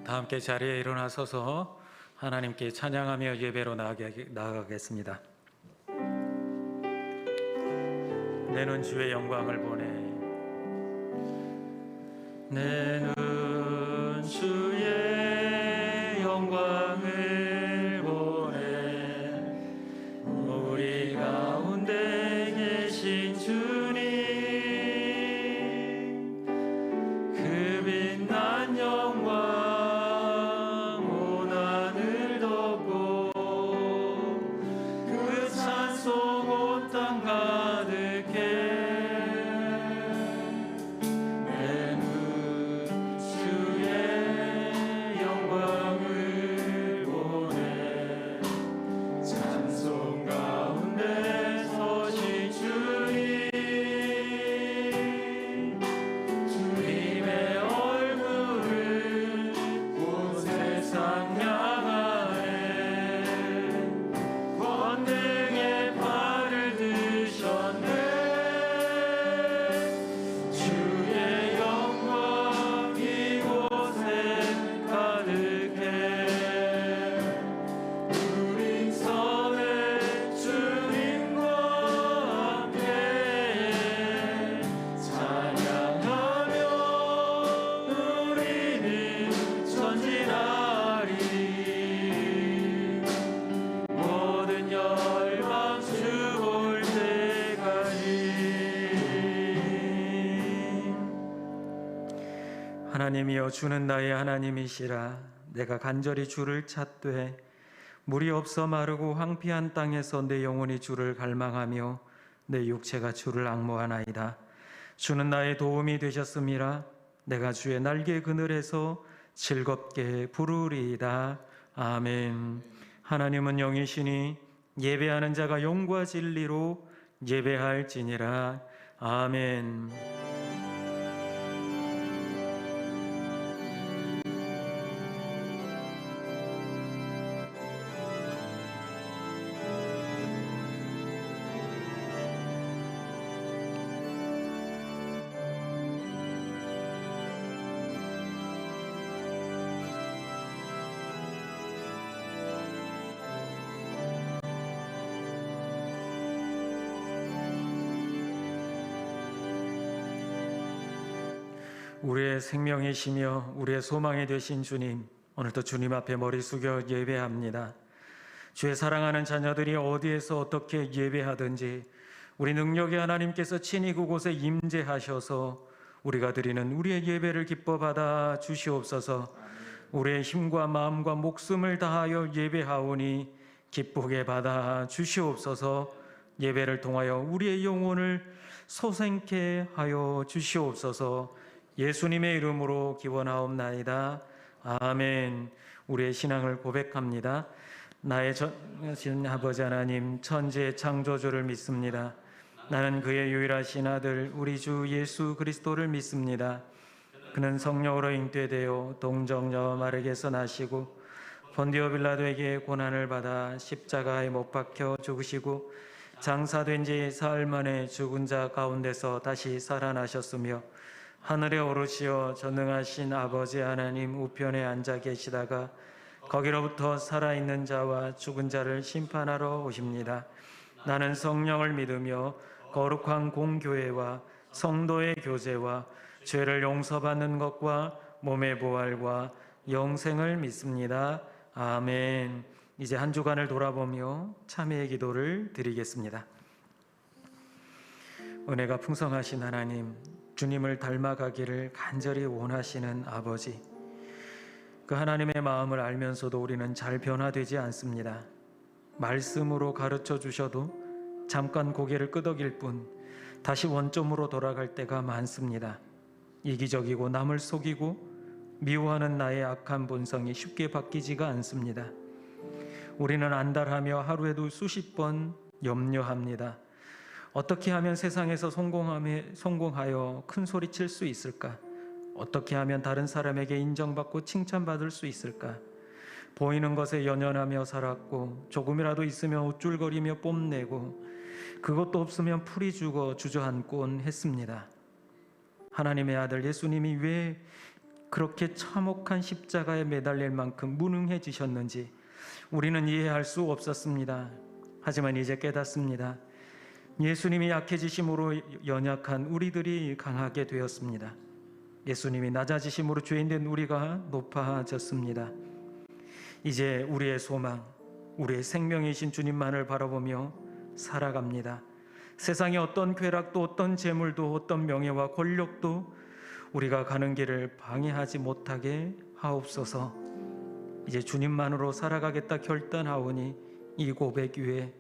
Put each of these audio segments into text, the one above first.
다 함께 자리에 일어나서서 하나님께 찬양하며 예배로 나아가겠습니다. 내 눈 주의 영광을 보내. 내 눈 주의 영광을 보내. 우리 가운데 계신 주님, 그 빛난 영광 하나님이여, 주는 나의 하나님이시라. 내가 간절히 주를 찾되 물이 없어 마르고 황폐한 땅에서 내 영혼이 주를 갈망하며 내 육체가 주를 앙모하나이다. 주는 나의 도움이 되셨음이라. 내가 주의 날개 그늘에서 즐겁게 부르리이다. 아멘. 하나님은 영이시니 예배하는 자가 영과 진리로 예배할지니라. 아멘. 우리의 생명이시며 우리의 소망이 되신 주님, 오늘도 주님 앞에 머리 숙여 예배합니다. 주의 사랑하는 자녀들이 어디에서 어떻게 예배하든지 우리 능력의 하나님께서 친히 그곳에 임재하셔서 우리가 드리는 우리의 예배를 기뻐 받아 주시옵소서. 우리의 힘과 마음과 목숨을 다하여 예배하오니 기쁘게 받아 주시옵소서. 예배를 통하여 우리의 영혼을 소생케 하여 주시옵소서. 예수님의 이름으로 기원하옵나이다. 아멘. 우리의 신앙을 고백합니다. 나의 전하신 아버지 하나님, 천지의 창조주를 믿습니다. 나는 그의 유일하신 아들 우리 주 예수 그리스도를 믿습니다. 그는 성령으로 잉태되어 동정녀 마르게서 나시고 본디오 빌라도에게 고난을 받아 십자가에 못 박혀 죽으시고 장사된 지 사흘 만에 죽은 자 가운데서 다시 살아나셨으며 하늘에 오르시어 전능하신 아버지 하나님 우편에 앉아 계시다가 거기로부터 살아있는 자와 죽은 자를 심판하러 오십니다. 나는 성령을 믿으며 거룩한 공교회와 성도의 교제와 죄를 용서받는 것과 몸의 부활과 영생을 믿습니다. 아멘. 이제 한 주간을 돌아보며 참회의 기도를 드리겠습니다. 은혜가 풍성하신 하나님, 주님을 닮아가기를 간절히 원하시는 아버지, 그 하나님의 마음을 알면서도 우리는 잘 변화되지 않습니다. 말씀으로 가르쳐 주셔도 잠깐 고개를 끄덕일 뿐 다시 원점으로 돌아갈 때가 많습니다. 이기적이고 남을 속이고 미워하는 나의 악한 본성이 쉽게 바뀌지가 않습니다. 우리는 안달하며 하루에도 수십 번 염려합니다. 어떻게 하면 세상에서 성공하여 큰 소리 칠 수 있을까? 어떻게 하면 다른 사람에게 인정받고 칭찬받을 수 있을까? 보이는 것에 연연하며 살았고 조금이라도 있으면 우쭐거리며 뽐내고 그것도 없으면 풀이 죽어 주저앉곤 했습니다. 하나님의 아들 예수님이 왜 그렇게 참혹한 십자가에 매달릴 만큼 무능해지셨는지 우리는 이해할 수 없었습니다. 하지만 이제 깨닫습니다. 예수님이 약해지심으로 연약한 우리들이 강하게 되었습니다. 예수님이 낮아지심으로 죄인된 우리가 높아졌습니다. 이제 우리의 소망, 우리의 생명이신 주님만을 바라보며 살아갑니다. 세상의 어떤 쾌락도, 어떤 재물도, 어떤 명예와 권력도 우리가 가는 길을 방해하지 못하게 하옵소서. 이제 주님만으로 살아가겠다 결단하오니 이 고백 위에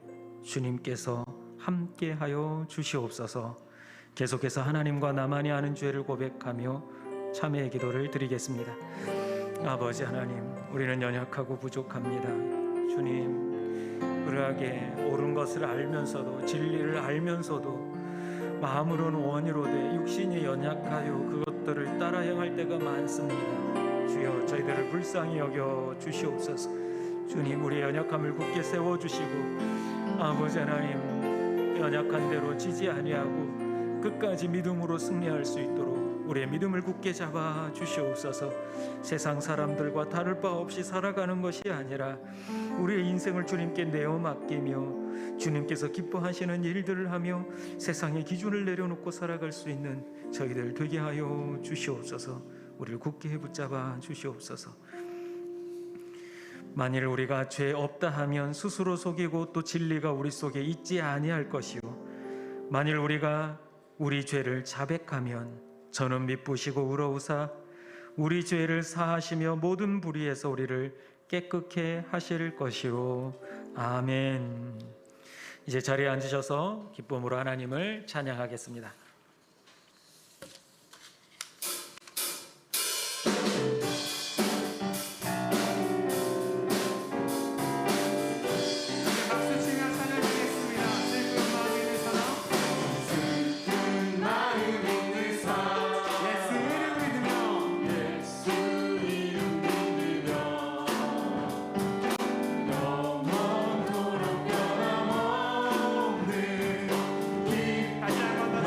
주님께서 함께하여 주시옵소서. 계속해서 하나님과 나만이 아는 죄를 고백하며 참회의 기도를 드리겠습니다. 아버지 하나님, 우리는 연약하고 부족합니다. 주님, 그러하게 옳은 것을 알면서도, 진리를 알면서도 마음으로는 원이로 돼 육신이 연약하여 그것들을 따라 행할 때가 많습니다. 주여, 저희들을 불쌍히 여겨 주시옵소서. 주님, 우리의 연약함을 굳게 세워주시고 아버지 하나님, 연약한 대로 지지 아니하고 끝까지 믿음으로 승리할 수 있도록 우리의 믿음을 굳게 잡아 주시옵소서. 세상 사람들과 다를 바 없이 살아가는 것이 아니라 우리의 인생을 주님께 내어 맡기며 주님께서 기뻐하시는 일들을 하며 세상의 기준을 내려놓고 살아갈 수 있는 저희들 되게 하여 주시옵소서. 우리를 굳게 붙잡아 주시옵소서. 만일 우리가 죄 없다 하면 스스로 속이고 또 진리가 우리 속에 있지 아니할 것이요, 만일 우리가 우리 죄를 자백하면 저는 미쁘시고 의로우사 우리 죄를 사하시며 모든 불의에서 우리를 깨끗게 하실 것이요. 아멘. 이제 자리에 앉으셔서 기쁨으로 하나님을 찬양하겠습니다. 다시 한번 더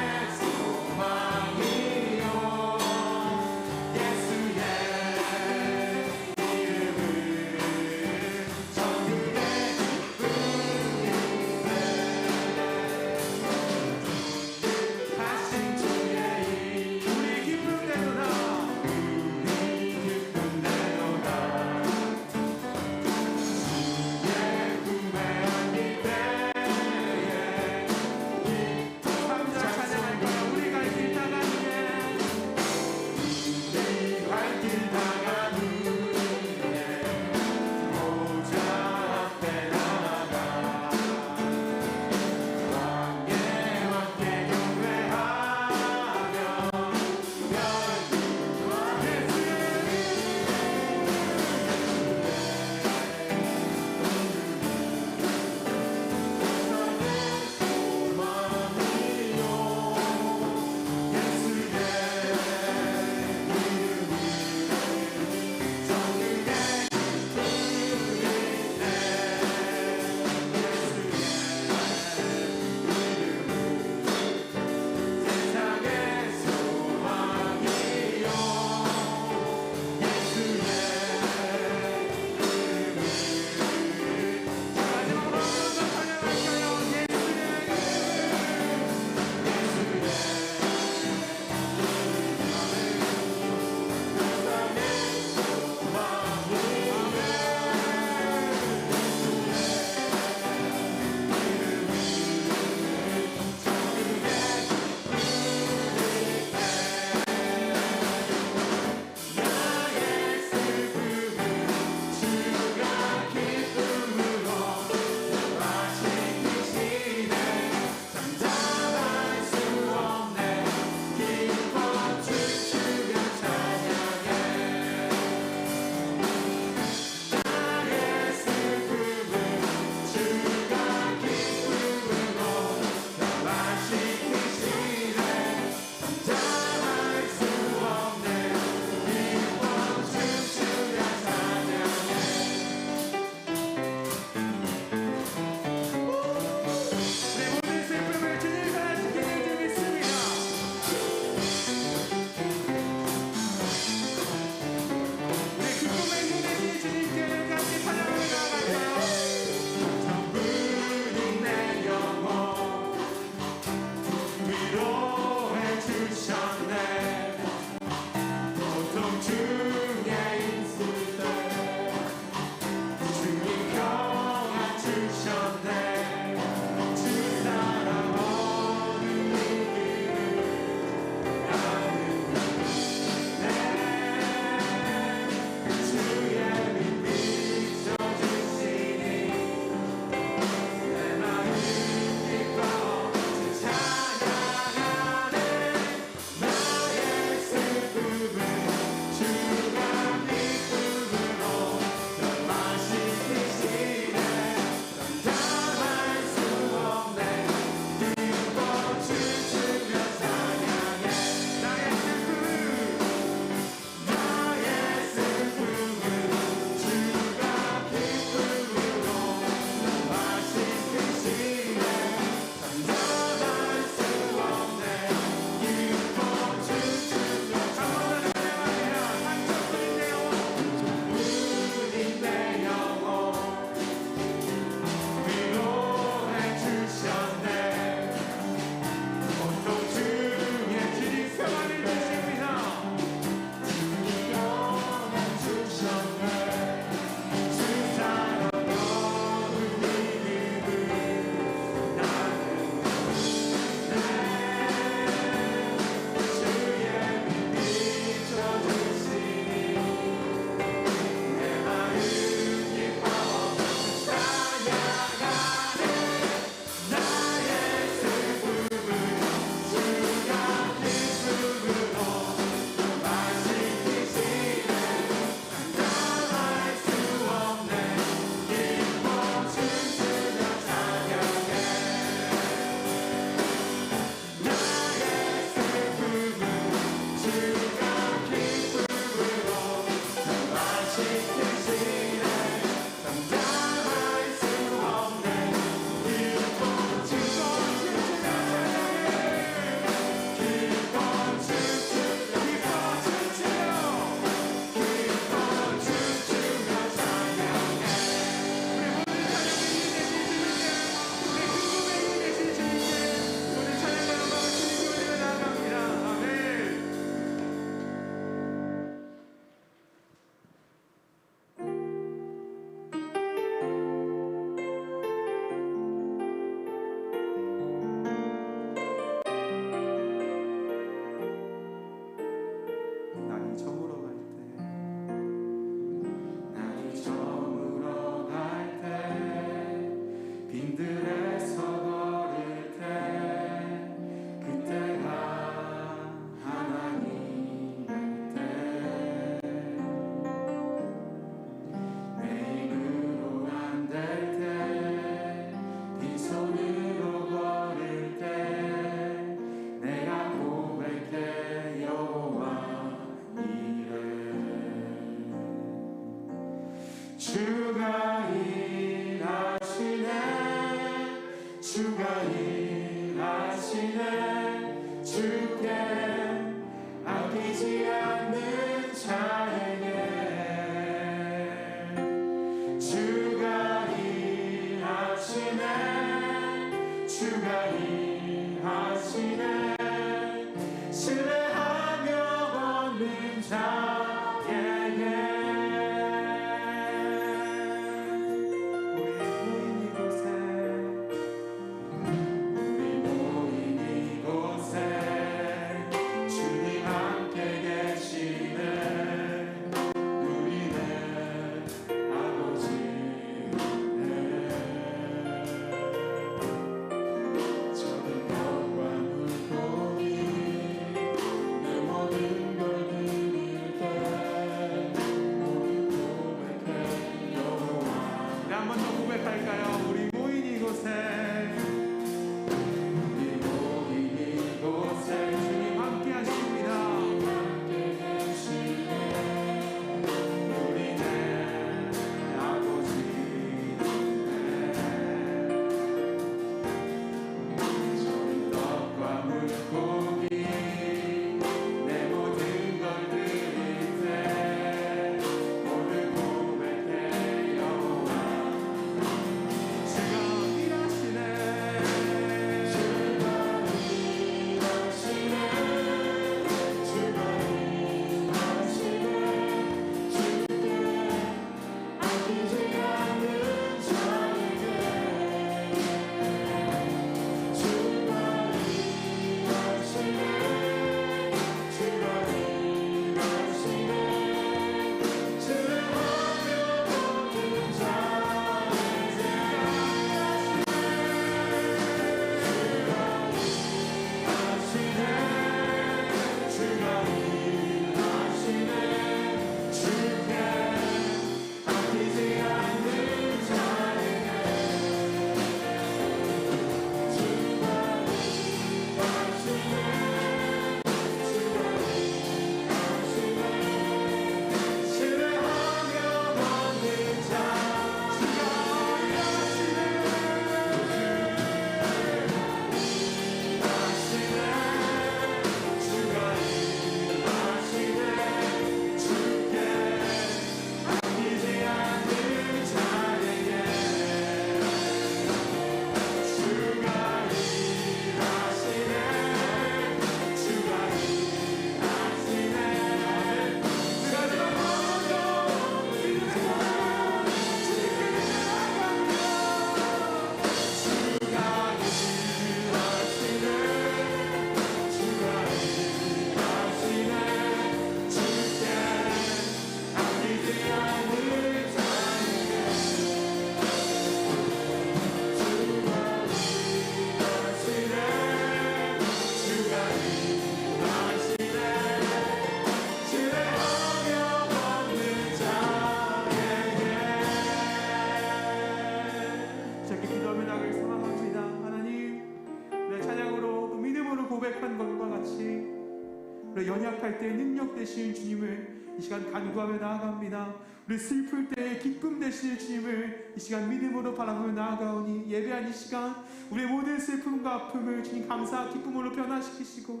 연약할 때 능력 되시는 주님을 이 시간 간구하며 나아갑니다. 우리 슬플 때 기쁨 되시는 주님을 이 시간 믿음으로 바라보며 나아가오니 예배한 이 시간 우리의 모든 슬픔과 아픔을 주님 감사와 기쁨으로 변화시키시고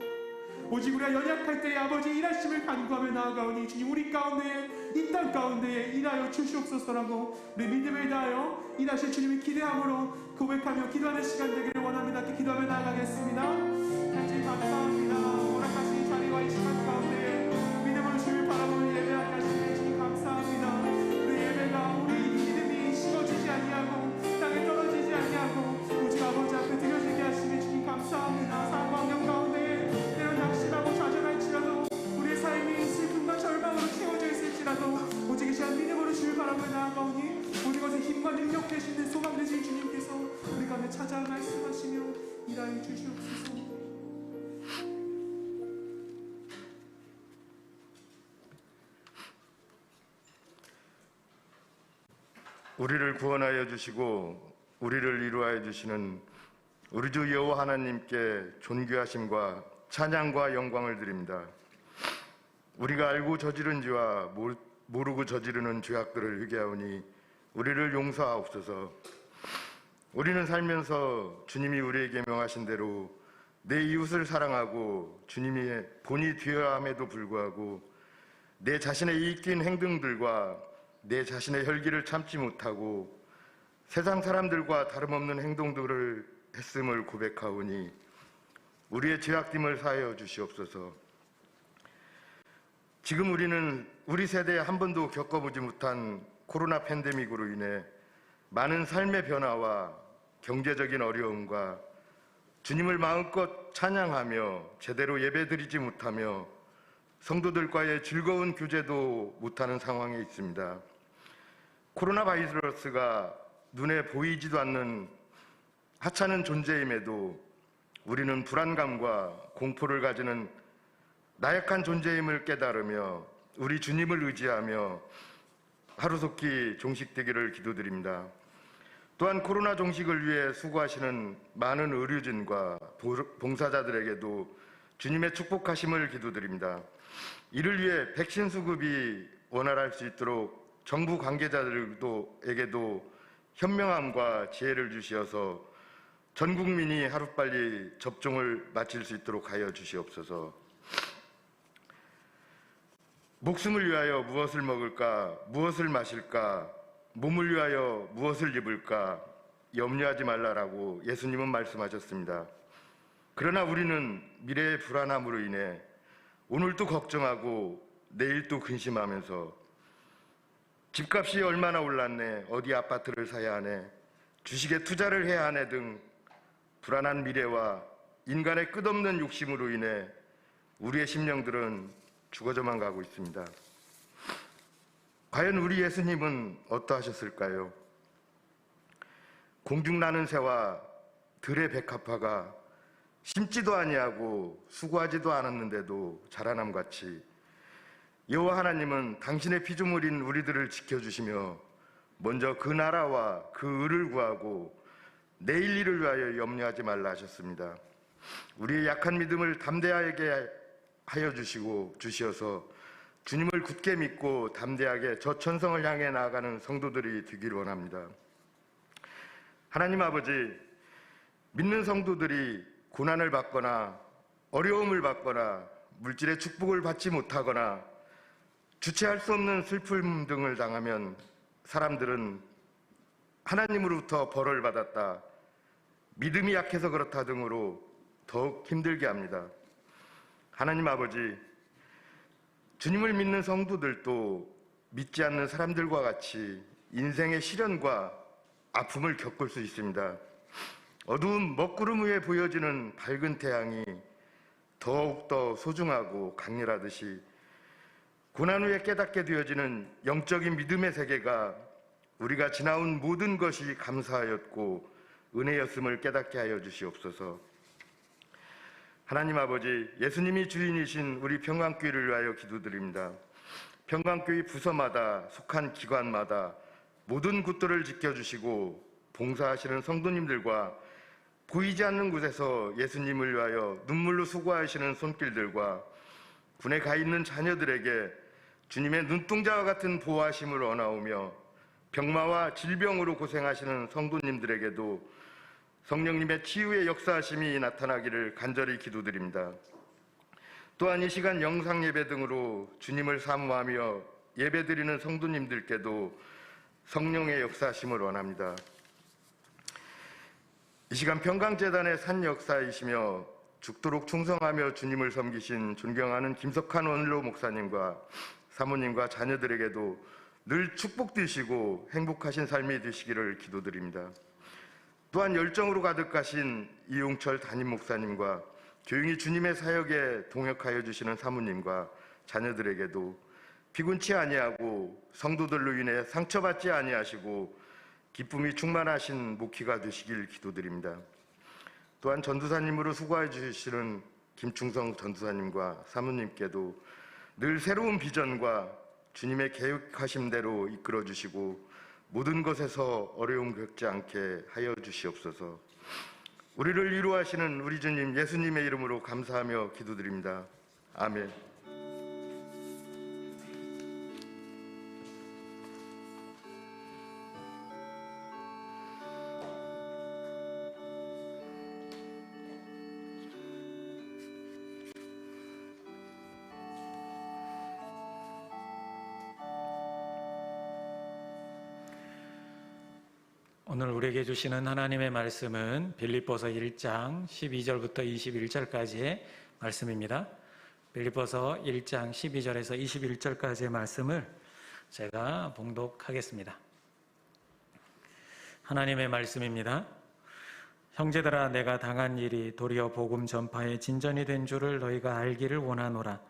오직 우리가 연약할 때의 아버지 일하심을 간구하며 나아가오니 주님 우리 가운데에 이 땅 가운데에 일하여 주시옵소서라고 우리 믿음을 다하여 일하실 주님을 기대함으로 고백하며 기도하는 시간 되기를 원합니다. 기도하며 나아가겠습니다. 하나님 감사합니다. 허락하신 자리와 이 시간 가운데 믿음으로 주님을 바라보며 예배하게 하시니 주님 감사합니다. 우리 예배가 우리 믿음이 식어지지 아니하고 땅에 떨어지지 아니하고 오직 아버지 앞에 드려지게 하시니 주님 감사합니다. 삶 환경 가운데 때론 낙심하고 좌절할지라도 우리의 삶이 슬픔과 절망으로 채워져 있을지라도 오직 이 시간 믿음으로 주를 바라보며 나아가오니 모든 것에 힘과 능력 되시는 소망 되신 주님께서 우리 가운데 찾아 말씀하시며 일하여 주시옵소서. 우리를 구원하여 주시고 우리를 이루하여 주시는 우리 주 여호와 하나님께 존귀하심과 찬양과 영광을 드립니다. 우리가 알고 저지른 죄와 모르고 저지르는 죄악들을 회개하오니 우리를 용서하옵소서. 우리는 살면서 주님이 우리에게 명하신 대로 내 이웃을 사랑하고 주님이 본이 되어야 함에도 불구하고 내 자신의 이익된 행동들과 내 자신의 혈기를 참지 못하고 세상 사람들과 다름없는 행동들을 했음을 고백하오니 우리의 죄악됨을 사하여 주시옵소서. 지금 우리는 우리 세대에 한 번도 겪어보지 못한 코로나 팬데믹으로 인해 많은 삶의 변화와 경제적인 어려움과 주님을 마음껏 찬양하며 제대로 예배드리지 못하며 성도들과의 즐거운 교제도 못하는 상황에 있습니다. 코로나 바이러스가 눈에 보이지도 않는 하찮은 존재임에도 우리는 불안감과 공포를 가지는 나약한 존재임을 깨달으며 우리 주님을 의지하며 하루속히 종식되기를 기도드립니다. 또한 코로나 종식을 위해 수고하시는 많은 의료진과 봉사자들에게도 주님의 축복하심을 기도드립니다. 이를 위해 백신 수급이 원활할 수 있도록 정부 관계자들에게도 현명함과 지혜를 주시어서 전 국민이 하루빨리 접종을 마칠 수 있도록 하여 주시옵소서. 목숨을 위하여 무엇을 먹을까, 무엇을 마실까, 몸을 위하여 무엇을 입을까 염려하지 말라라고 예수님은 말씀하셨습니다. 그러나 우리는 미래의 불안함으로 인해 오늘도 걱정하고 내일도 근심하면서 집값이 얼마나 올랐네, 어디 아파트를 사야 하네, 주식에 투자를 해야 하네 등 불안한 미래와 인간의 끝없는 욕심으로 인해 우리의 심령들은 죽어져만 가고 있습니다. 과연 우리 예수님은 어떠하셨을까요? 공중 나는 새와 들의 백합화가 심지도 아니하고 수고하지도 않았는데도 자라남같이 여호와 하나님은 당신의 피조물인 우리들을 지켜주시며 먼저 그 나라와 그 의를 구하고 내일 일을 위하여 염려하지 말라 하셨습니다. 우리의 약한 믿음을 담대하게 하여 주시어서 주님을 굳게 믿고 담대하게 저 천성을 향해 나아가는 성도들이 되기를 원합니다. 하나님 아버지, 믿는 성도들이 고난을 받거나 어려움을 받거나 물질의 축복을 받지 못하거나 주체할 수 없는 슬픔 등을 당하면 사람들은 하나님으로부터 벌을 받았다, 믿음이 약해서 그렇다 등으로 더욱 힘들게 합니다. 하나님 아버지, 주님을 믿는 성도들도 믿지 않는 사람들과 같이 인생의 시련과 아픔을 겪을 수 있습니다. 어두운 먹구름 위에 보여지는 밝은 태양이 더욱더 소중하고 강렬하듯이 고난 후에 깨닫게 되어지는 영적인 믿음의 세계가 우리가 지나온 모든 것이 감사하였고 은혜였음을 깨닫게 하여 주시옵소서. 하나님 아버지, 예수님이 주인이신 우리 평강교회를 위하여 기도드립니다. 평강교회 부서마다 속한 기관마다 모든 곳들을 지켜주시고 봉사하시는 성도님들과 보이지 않는 곳에서 예수님을 위하여 눈물로 수고하시는 손길들과 군에 가 있는 자녀들에게 주님의 눈동자와 같은 보호하심을 원하오며 병마와 질병으로 고생하시는 성도님들에게도 성령님의 치유의 역사하심이 나타나기를 간절히 기도드립니다. 또한 이 시간 영상 예배 등으로 주님을 사모하며 예배드리는 성도님들께도 성령의 역사하심을 원합니다. 이 시간 평강재단의 산 역사이시며 죽도록 충성하며 주님을 섬기신 존경하는 김석한 원로 목사님과 사모님과 자녀들에게도 늘 축복되시고 행복하신 삶이 되시기를 기도드립니다. 또한 열정으로 가득하신 이용철 담임 목사님과 조용히 주님의 사역에 동역하여 주시는 사모님과 자녀들에게도 피곤치 아니하고 성도들로 인해 상처받지 아니하시고 기쁨이 충만하신 목회가 되시길 기도드립니다. 또한 전도사님으로 수고해 주시는 김충성 전도사님과 사모님께도 늘 새로운 비전과 주님의 계획하심대로 이끌어 주시고 모든 것에서 어려움 겪지 않게 하여 주시옵소서. 우리를 위로하시는 우리 주님 예수님의 이름으로 감사하며 기도드립니다. 아멘. 오늘 우리에게 주시는 하나님의 말씀은 빌립보서 1장 12절부터 21절까지의 말씀입니다. 빌립보서 1장 12절에서 21절까지의 말씀을 제가 봉독하겠습니다. 하나님의 말씀입니다. 형제들아, 내가 당한 일이 도리어 복음 전파의 진전이 된 줄을 너희가 알기를 원하노라.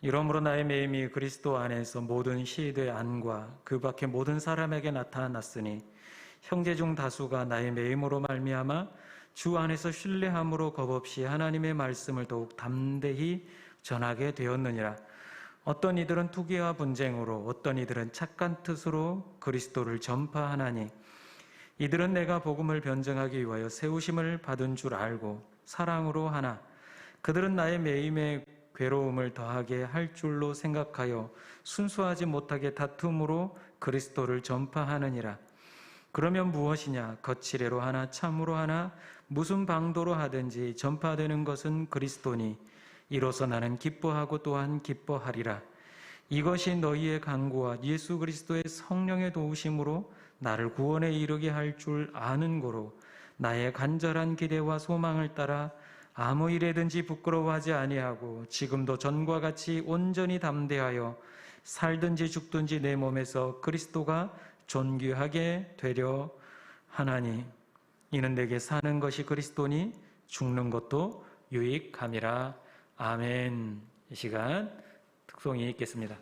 이러므로 나의 매임이 그리스도 안에서 모든 시대의 안과 그 밖의 모든 사람에게 나타났으니 형제 중 다수가 나의 매임으로 말미암아 주 안에서 신뢰함으로 겁없이 하나님의 말씀을 더욱 담대히 전하게 되었느니라. 어떤 이들은 투기와 분쟁으로, 어떤 이들은 착한 뜻으로 그리스도를 전파하나니 이들은 내가 복음을 변증하기 위하여 세우심을 받은 줄 알고 사랑으로 하나, 그들은 나의 매임에 괴로움을 더하게 할 줄로 생각하여 순수하지 못하게 다툼으로 그리스도를 전파하느니라. 그러면 무엇이냐? 거칠애로 하나 참으로 하나 무슨 방도로 하든지 전파되는 것은 그리스도니 이로써 나는 기뻐하고 또한 기뻐하리라. 이것이 너희의 간구와 예수 그리스도의 성령의 도우심으로 나를 구원에 이르게 할 줄 아는 고로 나의 간절한 기대와 소망을 따라 아무 일에든지 부끄러워하지 아니하고 지금도 전과 같이 온전히 담대하여 살든지 죽든지 내 몸에서 그리스도가 존귀하게 되려 하나니 이는 내게 사는 것이 그리스도니 죽는 것도 유익함이라. 아멘. 이 시간 특송이 있겠습니다.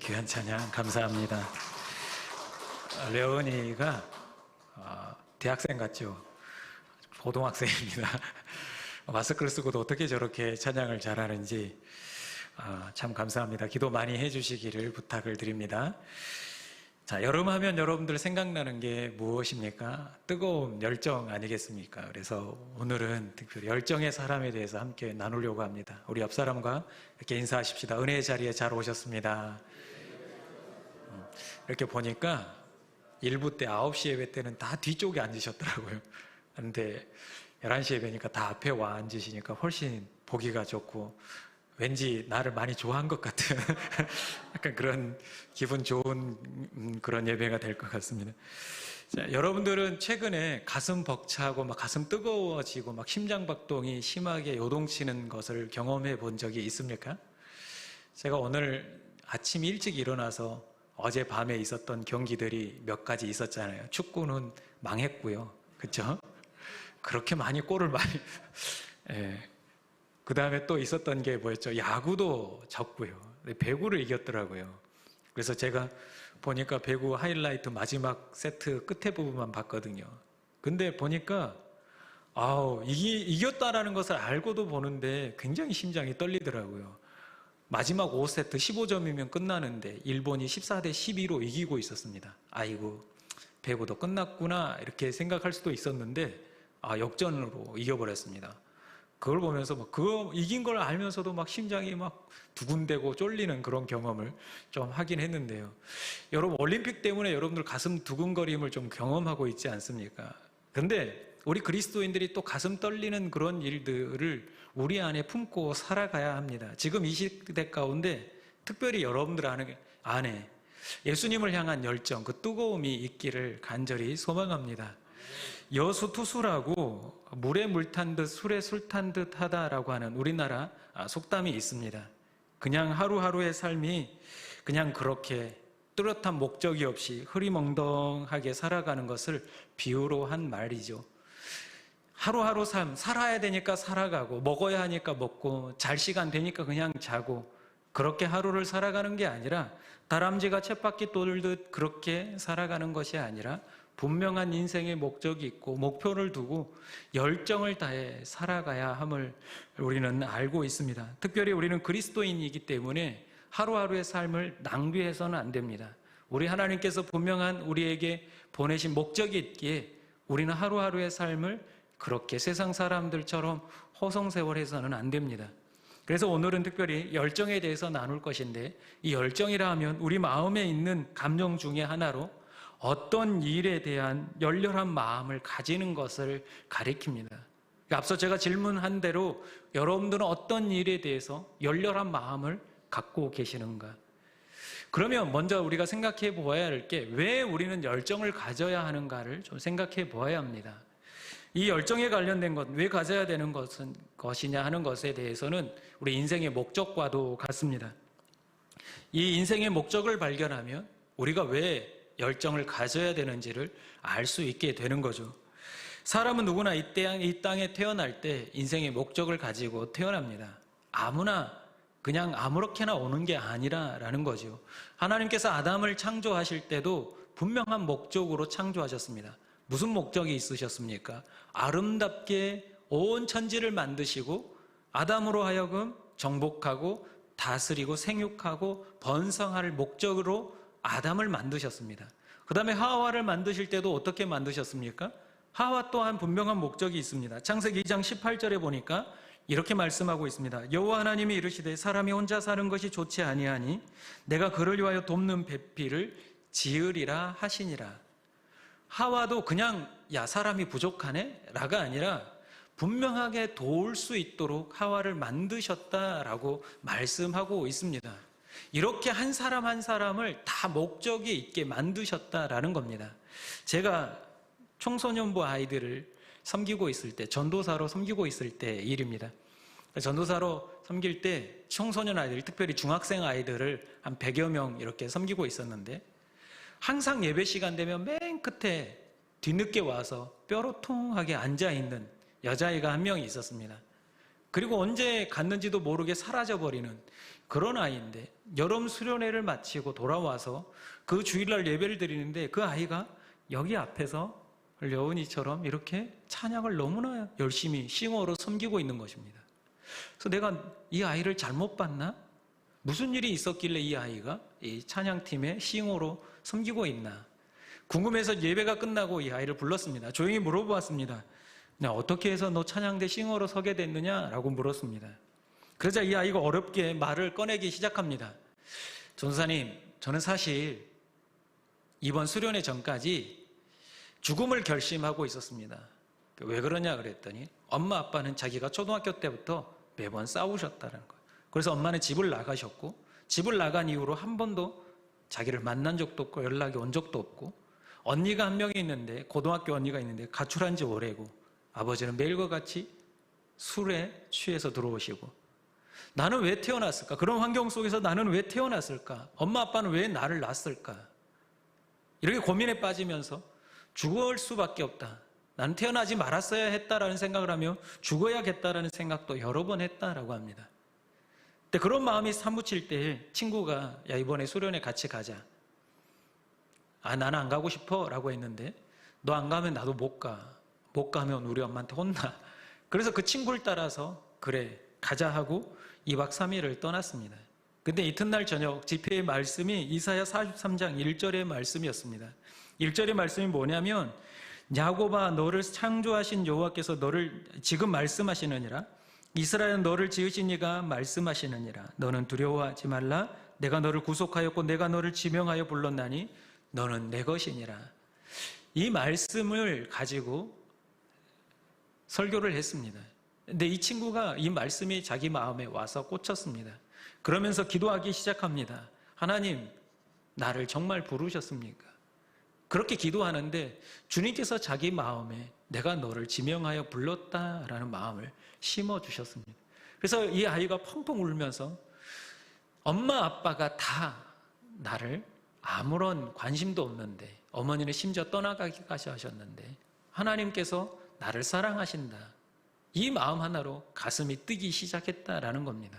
귀한 찬양 감사합니다. 레온이가 대학생 같죠? 고등학생입니다. 마스크를 쓰고도 어떻게 저렇게 찬양을 잘하는지 참 감사합니다. 기도 많이 해주시기를 부탁을 드립니다. 자, 여름하면 여러분들 생각나는 게 무엇입니까? 뜨거운 열정 아니겠습니까? 그래서 오늘은 특별히 열정의 사람에 대해서 함께 나누려고 합니다. 우리 옆 사람과 이렇게 인사하십시다. 은혜의 자리에 잘 오셨습니다. 이렇게 보니까 일부 때 9시 예배 때는 다 뒤쪽에 앉으셨더라고요. 그런데 11시 예배니까 다 앞에 와 앉으시니까 훨씬 보기가 좋고 왠지 나를 많이 좋아한 것 같은 약간 그런 기분 좋은 그런 예배가 될 것 같습니다. 자, 여러분들은 최근에 가슴 벅차고 막 가슴 뜨거워지고 막 심장박동이 심하게 요동치는 것을 경험해 본 적이 있습니까? 제가 오늘 아침 일찍 일어나서 어젯밤에 있었던 경기들이 몇 가지 있었잖아요. 축구는 망했고요. 그렇죠? 그렇게 많이 골을 많이 그 다음에 또 있었던 게 뭐였죠? 야구도 졌고요. 배구를 이겼더라고요. 그래서 제가 보니까 배구 하이라이트 마지막 세트 끝에 부분만 봤거든요. 근데 보니까 이겼다라는 것을 알고도 보는데 굉장히 심장이 떨리더라고요. 마지막 5세트 15점이면 끝나는데 일본이 14대 12로 이기고 있었습니다. 아이고, 배구도 끝났구나 이렇게 생각할 수도 있었는데 역전으로 이겨버렸습니다. 그걸 보면서 그거 이긴 걸 알면서도 막 심장이 막 두근대고 쫄리는 그런 경험을 좀 하긴 했는데요. 여러분, 올림픽 때문에 여러분들 가슴 두근거림을 좀 경험하고 있지 않습니까? 근데 우리 그리스도인들이 또 가슴 떨리는 그런 일들을 우리 안에 품고 살아가야 합니다. 지금 이 시대 가운데 특별히 여러분들 안에 예수님을 향한 열정, 그 뜨거움이 있기를 간절히 소망합니다. 여수투수라고 물에 물 탄 듯 술에 술 탄 듯 하다라고 하는 우리나라 속담이 있습니다. 그냥 하루하루의 삶이 그냥 그렇게 뚜렷한 목적이 없이 흐리멍덩하게 살아가는 것을 비유로 한 말이죠. 하루하루 삶, 살아야 되니까 살아가고 먹어야 하니까 먹고 잘 시간 되니까 그냥 자고 그렇게 하루를 살아가는 게 아니라 다람쥐가 쳇바퀴 돌듯 그렇게 살아가는 것이 아니라 분명한 인생의 목적이 있고 목표를 두고 열정을 다해 살아가야 함을 우리는 알고 있습니다. 특별히 우리는 그리스도인이기 때문에 하루하루의 삶을 낭비해서는 안 됩니다. 우리 하나님께서 분명한 우리에게 보내신 목적이 있기에 우리는 하루하루의 삶을 그렇게 세상 사람들처럼 허송세월해서는 안 됩니다. 그래서 오늘은 특별히 열정에 대해서 나눌 것인데, 이 열정이라 하면 우리 마음에 있는 감정 중에 하나로 어떤 일에 대한 열렬한 마음을 가지는 것을 가리킵니다. 앞서 제가 질문한 대로 여러분들은 어떤 일에 대해서 열렬한 마음을 갖고 계시는가? 그러면 먼저 우리가 생각해 보아야 할 게 왜 우리는 열정을 가져야 하는가를 좀 생각해 보아야 합니다. 이 열정에 관련된 것, 왜 가져야 되는 것이냐 하는 것에 대해서는 우리 인생의 목적과도 같습니다. 이 인생의 목적을 발견하면 우리가 왜 열정을 가져야 되는지를 알 수 있게 되는 거죠. 사람은 누구나 이 땅에 태어날 때 인생의 목적을 가지고 태어납니다. 아무나 그냥 아무렇게나 오는 게 아니라라는 거죠. 하나님께서 아담을 창조하실 때도 분명한 목적으로 창조하셨습니다. 무슨 목적이 있으셨습니까? 아름답게 온 천지를 만드시고 아담으로 하여금 정복하고 다스리고 생육하고 번성할 목적으로 아담을 만드셨습니다. 그 다음에 하와를 만드실 때도 어떻게 만드셨습니까? 하와 또한 분명한 목적이 있습니다. 창세기 2장 18절에 보니까 이렇게 말씀하고 있습니다. 여호와 하나님이 이르시되 사람이 혼자 사는 것이 좋지 아니하니 내가 그를 위하여 돕는 배필을 지으리라 하시니라. 하와도 그냥 사람이 부족하네? 라가 아니라 분명하게 도울 수 있도록 하와를 만드셨다라고 말씀하고 있습니다. 이렇게 한 사람 한 사람을 다 목적이 있게 만드셨다라는 겁니다. 제가 청소년부 아이들을 섬기고 있을 때, 전도사로 섬기고 있을 때 일입니다. 전도사로 섬길 때 청소년 아이들, 특별히 중학생 아이들을 한 100여 명 이렇게 섬기고 있었는데 항상 예배 시간 되면 맨 끝에 뒤늦게 와서 뾰로통하게 앉아있는 여자아이가 한 명이 있었습니다. 그리고 언제 갔는지도 모르게 사라져버리는 그런 아이인데 여름 수련회를 마치고 돌아와서 그 주일날 예배를 드리는데 그 아이가 여기 앞에서 여운이처럼 이렇게 찬양을 너무나 열심히 싱어로 섬기고 있는 것입니다. 그래서 내가 이 아이를 잘못 봤나? 무슨 일이 있었길래 이 아이가 이 찬양팀의 싱어로 섬기고 있나? 궁금해서 예배가 끝나고 이 아이를 불렀습니다. 조용히 물어보았습니다. 어떻게 해서 너 찬양대 싱어로 서게 됐느냐? 라고 물었습니다. 그러자 이 아이가 어렵게 말을 꺼내기 시작합니다. 전사님, 저는 사실 이번 수련회 전까지 죽음을 결심하고 있었습니다. 왜 그러냐 그랬더니 엄마 아빠는 자기가 초등학교 때부터 매번 싸우셨다는 거예요. 그래서 엄마는 집을 나가셨고 집을 나간 이후로 한 번도 자기를 만난 적도 없고 연락이 온 적도 없고 언니가 한 명이 있는데 고등학교 언니가 있는데 가출한 지 오래고 아버지는 매일과 같이 술에 취해서 들어오시고 나는 왜 태어났을까? 그런 환경 속에서 나는 왜 태어났을까? 엄마 아빠는 왜 나를 낳았을까? 이렇게 고민에 빠지면서 죽을 수밖에 없다. 나는 태어나지 말았어야 했다라는 생각을 하며 죽어야겠다라는 생각도 여러 번 했다라고 합니다. 근데 그런 마음이 사무칠 때 친구가 야 이번에 수련회 같이 가자. 아 나는 안 가고 싶어 라고 했는데 너 안 가면 나도 못 가. 못 가면 우리 엄마한테 혼나. 그래서 그 친구를 따라서 그래 가자 하고 2박 3일을 떠났습니다. 근데 이튿날 저녁 집회의 말씀이 이사야 43장 1절의 말씀이었습니다. 1절의 말씀이 뭐냐면 야곱아 너를 창조하신 여호와께서 너를 지금 말씀하시느니라 이스라엘은 너를 지으신 이가 말씀하시느니라 너는 두려워하지 말라 내가 너를 구속하였고 내가 너를 지명하여 불렀나니 너는 내 것이니라. 이 말씀을 가지고 설교를 했습니다. 근데 이 친구가 이 말씀이 자기 마음에 와서 꽂혔습니다. 그러면서 기도하기 시작합니다. 하나님, 나를 정말 부르셨습니까? 그렇게 기도하는데 주님께서 자기 마음에 내가 너를 지명하여 불렀다라는 마음을 심어주셨습니다. 그래서 이 아이가 펑펑 울면서 엄마 아빠가 다 나를 아무런 관심도 없는데 어머니는 심지어 떠나가기까지 하셨는데 하나님께서 나를 사랑하신다. 이 마음 하나로 가슴이 뜨기 시작했다라는 겁니다.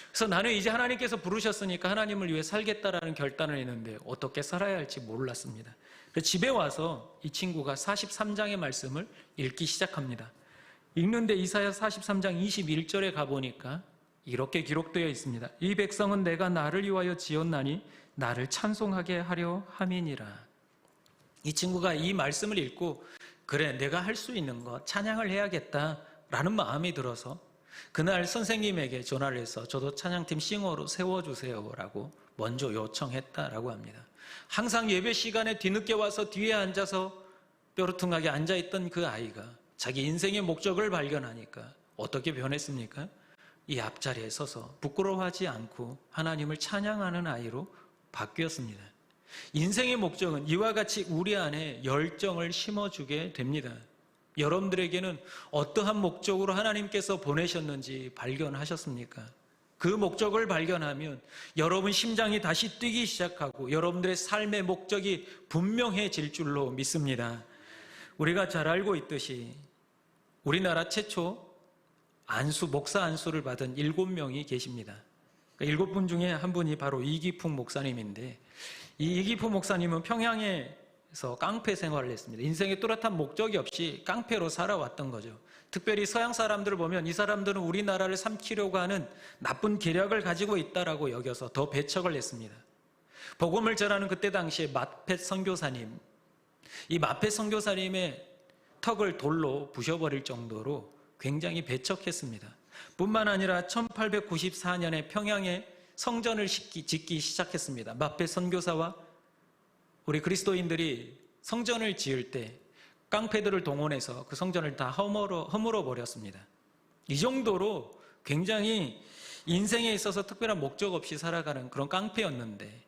그래서 나는 이제 하나님께서 부르셨으니까 하나님을 위해 살겠다라는 결단을 했는데 어떻게 살아야 할지 몰랐습니다. 그래서 집에 와서 이 친구가 43장의 말씀을 읽기 시작합니다. 읽는데 이사야 43장 21절에 가보니까 이렇게 기록되어 있습니다. 이 백성은 내가 나를 위하여 지었나니 나를 찬송하게 하려 함이니라. 이 친구가 이 말씀을 읽고 그래 내가 할 수 있는 거 찬양을 해야겠다라는 마음이 들어서 그날 선생님에게 전화를 해서 저도 찬양팀 싱어로 세워주세요라고 먼저 요청했다라고 합니다. 항상 예배 시간에 뒤늦게 와서 뒤에 앉아서 뾰루퉁하게 앉아있던 그 아이가 자기 인생의 목적을 발견하니까 어떻게 변했습니까? 이 앞자리에 서서 부끄러워하지 않고 하나님을 찬양하는 아이로 바뀌었습니다. 인생의 목적은 이와 같이 우리 안에 열정을 심어주게 됩니다. 여러분들에게는 어떠한 목적으로 하나님께서 보내셨는지 발견하셨습니까? 그 목적을 발견하면 여러분 심장이 다시 뛰기 시작하고 여러분들의 삶의 목적이 분명해질 줄로 믿습니다. 우리가 잘 알고 있듯이 우리나라 최초 목사 안수를 받은 7명이 계십니다. 7분 중에 한 분이 바로 이기풍 목사님인데 이 이기풍 목사님은 평양에서 깡패 생활을 했습니다. 인생에 뚜렷한 목적이 없이 깡패로 살아왔던 거죠. 특별히 서양 사람들을 보면 이 사람들은 우리나라를 삼키려고 하는 나쁜 계략을 가지고 있다라고 여겨서 더 배척을 했습니다. 복음을 전하는 그때 당시에 마펫 선교사님, 이 마펫 선교사님의 턱을 돌로 부셔버릴 정도로 굉장히 배척했습니다. 뿐만 아니라 1894년에 평양에 성전을 짓기 시작했습니다. 마펫 선교사와 우리 그리스도인들이 성전을 지을 때 깡패들을 동원해서 그 성전을 다 허물어 버렸습니다. 이 정도로 굉장히 인생에 있어서 특별한 목적 없이 살아가는 그런 깡패였는데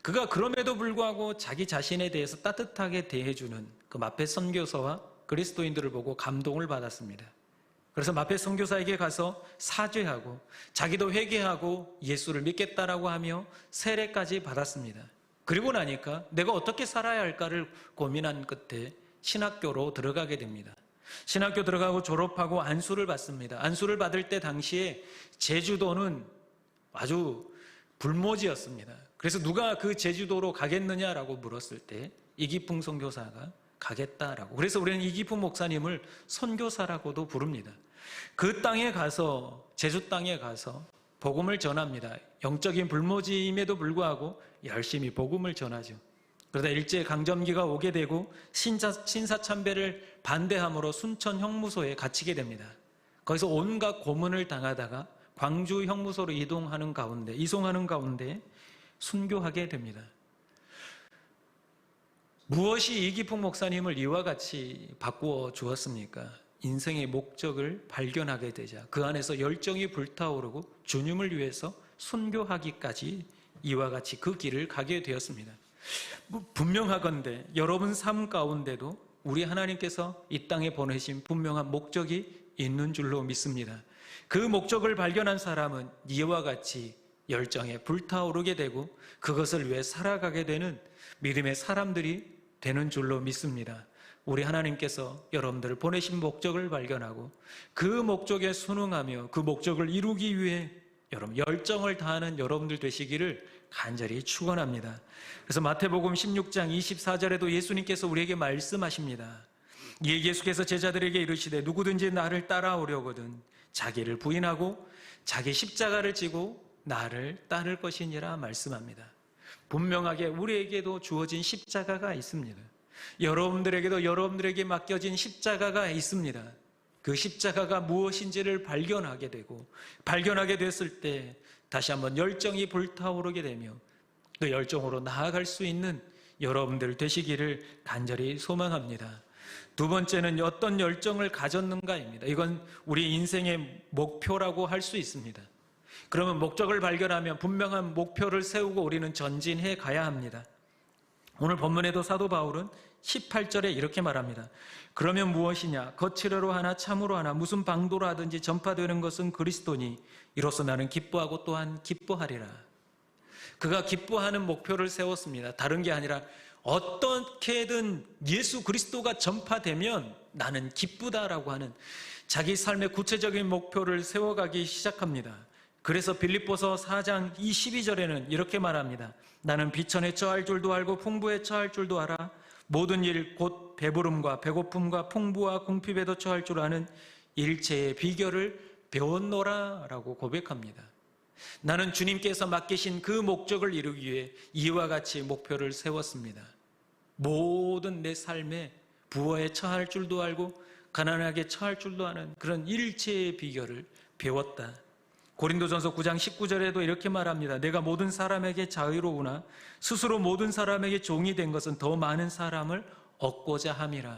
그가 그럼에도 불구하고 자기 자신에 대해서 따뜻하게 대해주는 그 마펫 선교사와 그리스도인들을 보고 감동을 받았습니다. 그래서 마펫 선교사에게 가서 사죄하고 자기도 회개하고 예수를 믿겠다라고 하며 세례까지 받았습니다. 그리고 나니까 내가 어떻게 살아야 할까를 고민한 끝에 신학교로 들어가게 됩니다. 신학교 들어가고 졸업하고 안수를 받습니다. 안수를 받을 때 당시에 제주도는 아주 불모지였습니다. 그래서 누가 그 제주도로 가겠느냐라고 물었을 때 이기풍 선교사가 가겠다라고. 그래서 우리는 이기풍 목사님을 선교사라고도 부릅니다. 그 땅에 가서, 제주 땅에 가서 복음을 전합니다. 영적인 불모지임에도 불구하고 열심히 복음을 전하죠. 그러다 일제강점기가 오게 되고 신사참배를 반대함으로 순천 형무소에 갇히게 됩니다. 거기서 온갖 고문을 당하다가 광주 형무소로 이송하는 가운데 순교하게 됩니다. 무엇이 이기풍 목사님을 이와 같이 바꾸어 주었습니까? 인생의 목적을 발견하게 되자 그 안에서 열정이 불타오르고 주님을 위해서 순교하기까지 이와 같이 그 길을 가게 되었습니다. 분명하건대 여러분 삶 가운데도 우리 하나님께서 이 땅에 보내신 분명한 목적이 있는 줄로 믿습니다. 그 목적을 발견한 사람은 이와 같이 열정에 불타오르게 되고 그것을 위해 살아가게 되는 믿음의 사람들이 되는 줄로 믿습니다. 우리 하나님께서 여러분들을 보내신 목적을 발견하고 그 목적에 순응하며 그 목적을 이루기 위해 여러분 열정을 다하는 여러분들 되시기를 간절히 축원합니다. 그래서 마태복음 16장 24절에도 예수님께서 우리에게 말씀하십니다. 예수께서 제자들에게 이르시되 누구든지 나를 따라오려거든 자기를 부인하고 자기 십자가를 지고 나를 따를 것이니라 말씀합니다. 분명하게 우리에게도 주어진 십자가가 있습니다. 여러분들에게도 여러분들에게 맡겨진 십자가가 있습니다. 그 십자가가 무엇인지를 발견하게 되고 발견하게 됐을 때 다시 한번 열정이 불타오르게 되며 그 열정으로 나아갈 수 있는 여러분들 되시기를 간절히 소망합니다. 두 번째는 어떤 열정을 가졌는가입니다. 이건 우리 인생의 목표라고 할 수 있습니다. 그러면 목적을 발견하면 분명한 목표를 세우고 우리는 전진해 가야 합니다. 오늘 본문에도 사도 바울은 18절에 이렇게 말합니다. 그러면 무엇이냐? 거칠어로 하나 참으로 하나 무슨 방도로 하든지 전파되는 것은 그리스도니 이로써 나는 기뻐하고 또한 기뻐하리라. 그가 기뻐하는 목표를 세웠습니다. 다른 게 아니라 어떻게든 예수 그리스도가 전파되면 나는 기쁘다라고 하는 자기 삶의 구체적인 목표를 세워가기 시작합니다. 그래서 빌립보서 4장 22절에는 이렇게 말합니다. 나는 비천에 처할 줄도 알고 풍부에 처할 줄도 알아. 모든 일 곧 배부름과 배고픔과 풍부와 궁핍에도 처할 줄 아는 일체의 비결을 배웠노라 라고 고백합니다. 나는 주님께서 맡기신 그 목적을 이루기 위해 이와 같이 목표를 세웠습니다. 모든 내 삶에 부어에 처할 줄도 알고 가난하게 처할 줄도 아는 그런 일체의 비결을 배웠다. 고린도전서 9장 19절에도 이렇게 말합니다. 내가 모든 사람에게 자유로우나 스스로 모든 사람에게 종이 된 것은 더 많은 사람을 얻고자 함이라.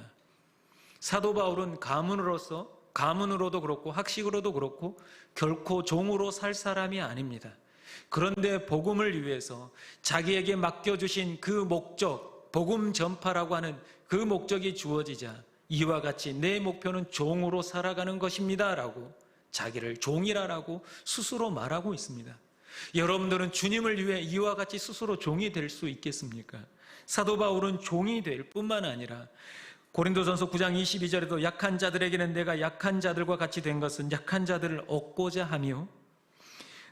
사도 바울은 가문으로도 그렇고 학식으로도 그렇고 결코 종으로 살 사람이 아닙니다. 그런데 복음을 위해서 자기에게 맡겨주신 그 목적, 복음 전파라고 하는 그 목적이 주어지자 이와 같이 내 목표는 종으로 살아가는 것입니다 라고 자기를 종이라고 스스로 말하고 있습니다. 여러분들은 주님을 위해 이와 같이 스스로 종이 될 수 있겠습니까? 사도 바울은 종이 될 뿐만 아니라 고린도전서 9장 22절에도 약한 자들에게는 내가 약한 자들과 같이 된 것은 약한 자들을 얻고자 하며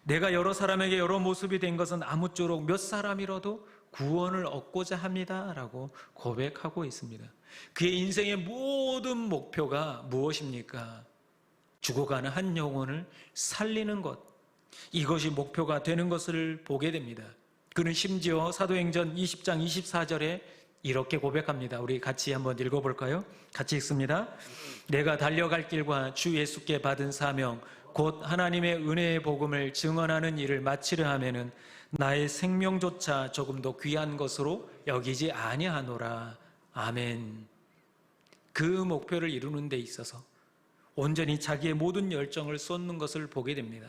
내가 여러 사람에게 여러 모습이 된 것은 아무쪼록 몇 사람이라도 구원을 얻고자 합니다 라고 고백하고 있습니다. 그의 인생의 모든 목표가 무엇입니까? 죽어가는 한 영혼을 살리는 것, 이것이 목표가 되는 것을 보게 됩니다. 그는 심지어 사도행전 20장 24절에 이렇게 고백합니다. 우리 같이 한번 읽어볼까요? 같이 읽습니다. 내가 달려갈 길과 주 예수께 받은 사명 곧 하나님의 은혜의 복음을 증언하는 일을 마치려 하면은 나의 생명조차 조금도 귀한 것으로 여기지 아니하노라. 아멘. 그 목표를 이루는 데 있어서 온전히 자기의 모든 열정을 쏟는 것을 보게 됩니다.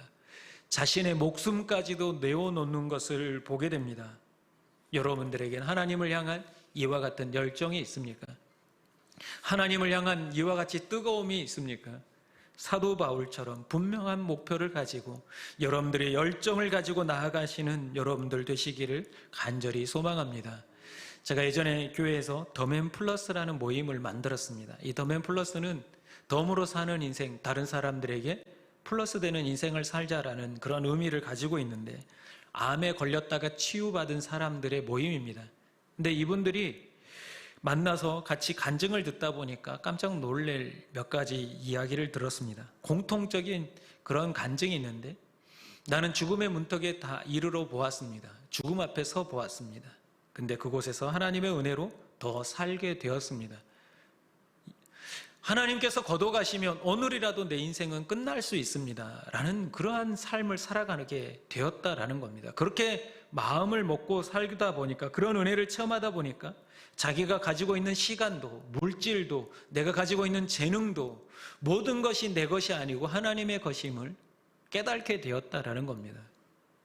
자신의 목숨까지도 내어놓는 것을 보게 됩니다. 여러분들에게는 하나님을 향한 이와 같은 열정이 있습니까? 하나님을 향한 이와 같이 뜨거움이 있습니까? 사도 바울처럼 분명한 목표를 가지고 여러분들의 열정을 가지고 나아가시는 여러분들 되시기를 간절히 소망합니다. 제가 예전에 교회에서 더맨 플러스라는 모임을 만들었습니다. 이 더맨 플러스는 덤으로 사는 인생, 다른 사람들에게 플러스 되는 인생을 살자라는 그런 의미를 가지고 있는데, 암에 걸렸다가 치유받은 사람들의 모임입니다. 근데 이분들이 만나서 같이 간증을 듣다 보니까 깜짝 놀랄 몇 가지 이야기를 들었습니다. 공통적인 그런 간증이 있는데, 나는 죽음의 문턱에 다 이르러 보았습니다. 죽음 앞에 서 보았습니다. 근데 그곳에서 하나님의 은혜로 더 살게 되었습니다. 하나님께서 거둬가시면 오늘이라도 내 인생은 끝날 수 있습니다. 라는 그러한 삶을 살아가게 되었다라는 겁니다. 그렇게 마음을 먹고 살다 보니까, 그런 은혜를 체험하다 보니까 자기가 가지고 있는 시간도, 물질도, 내가 가지고 있는 재능도 모든 것이 내 것이 아니고 하나님의 것임을 깨닫게 되었다라는 겁니다.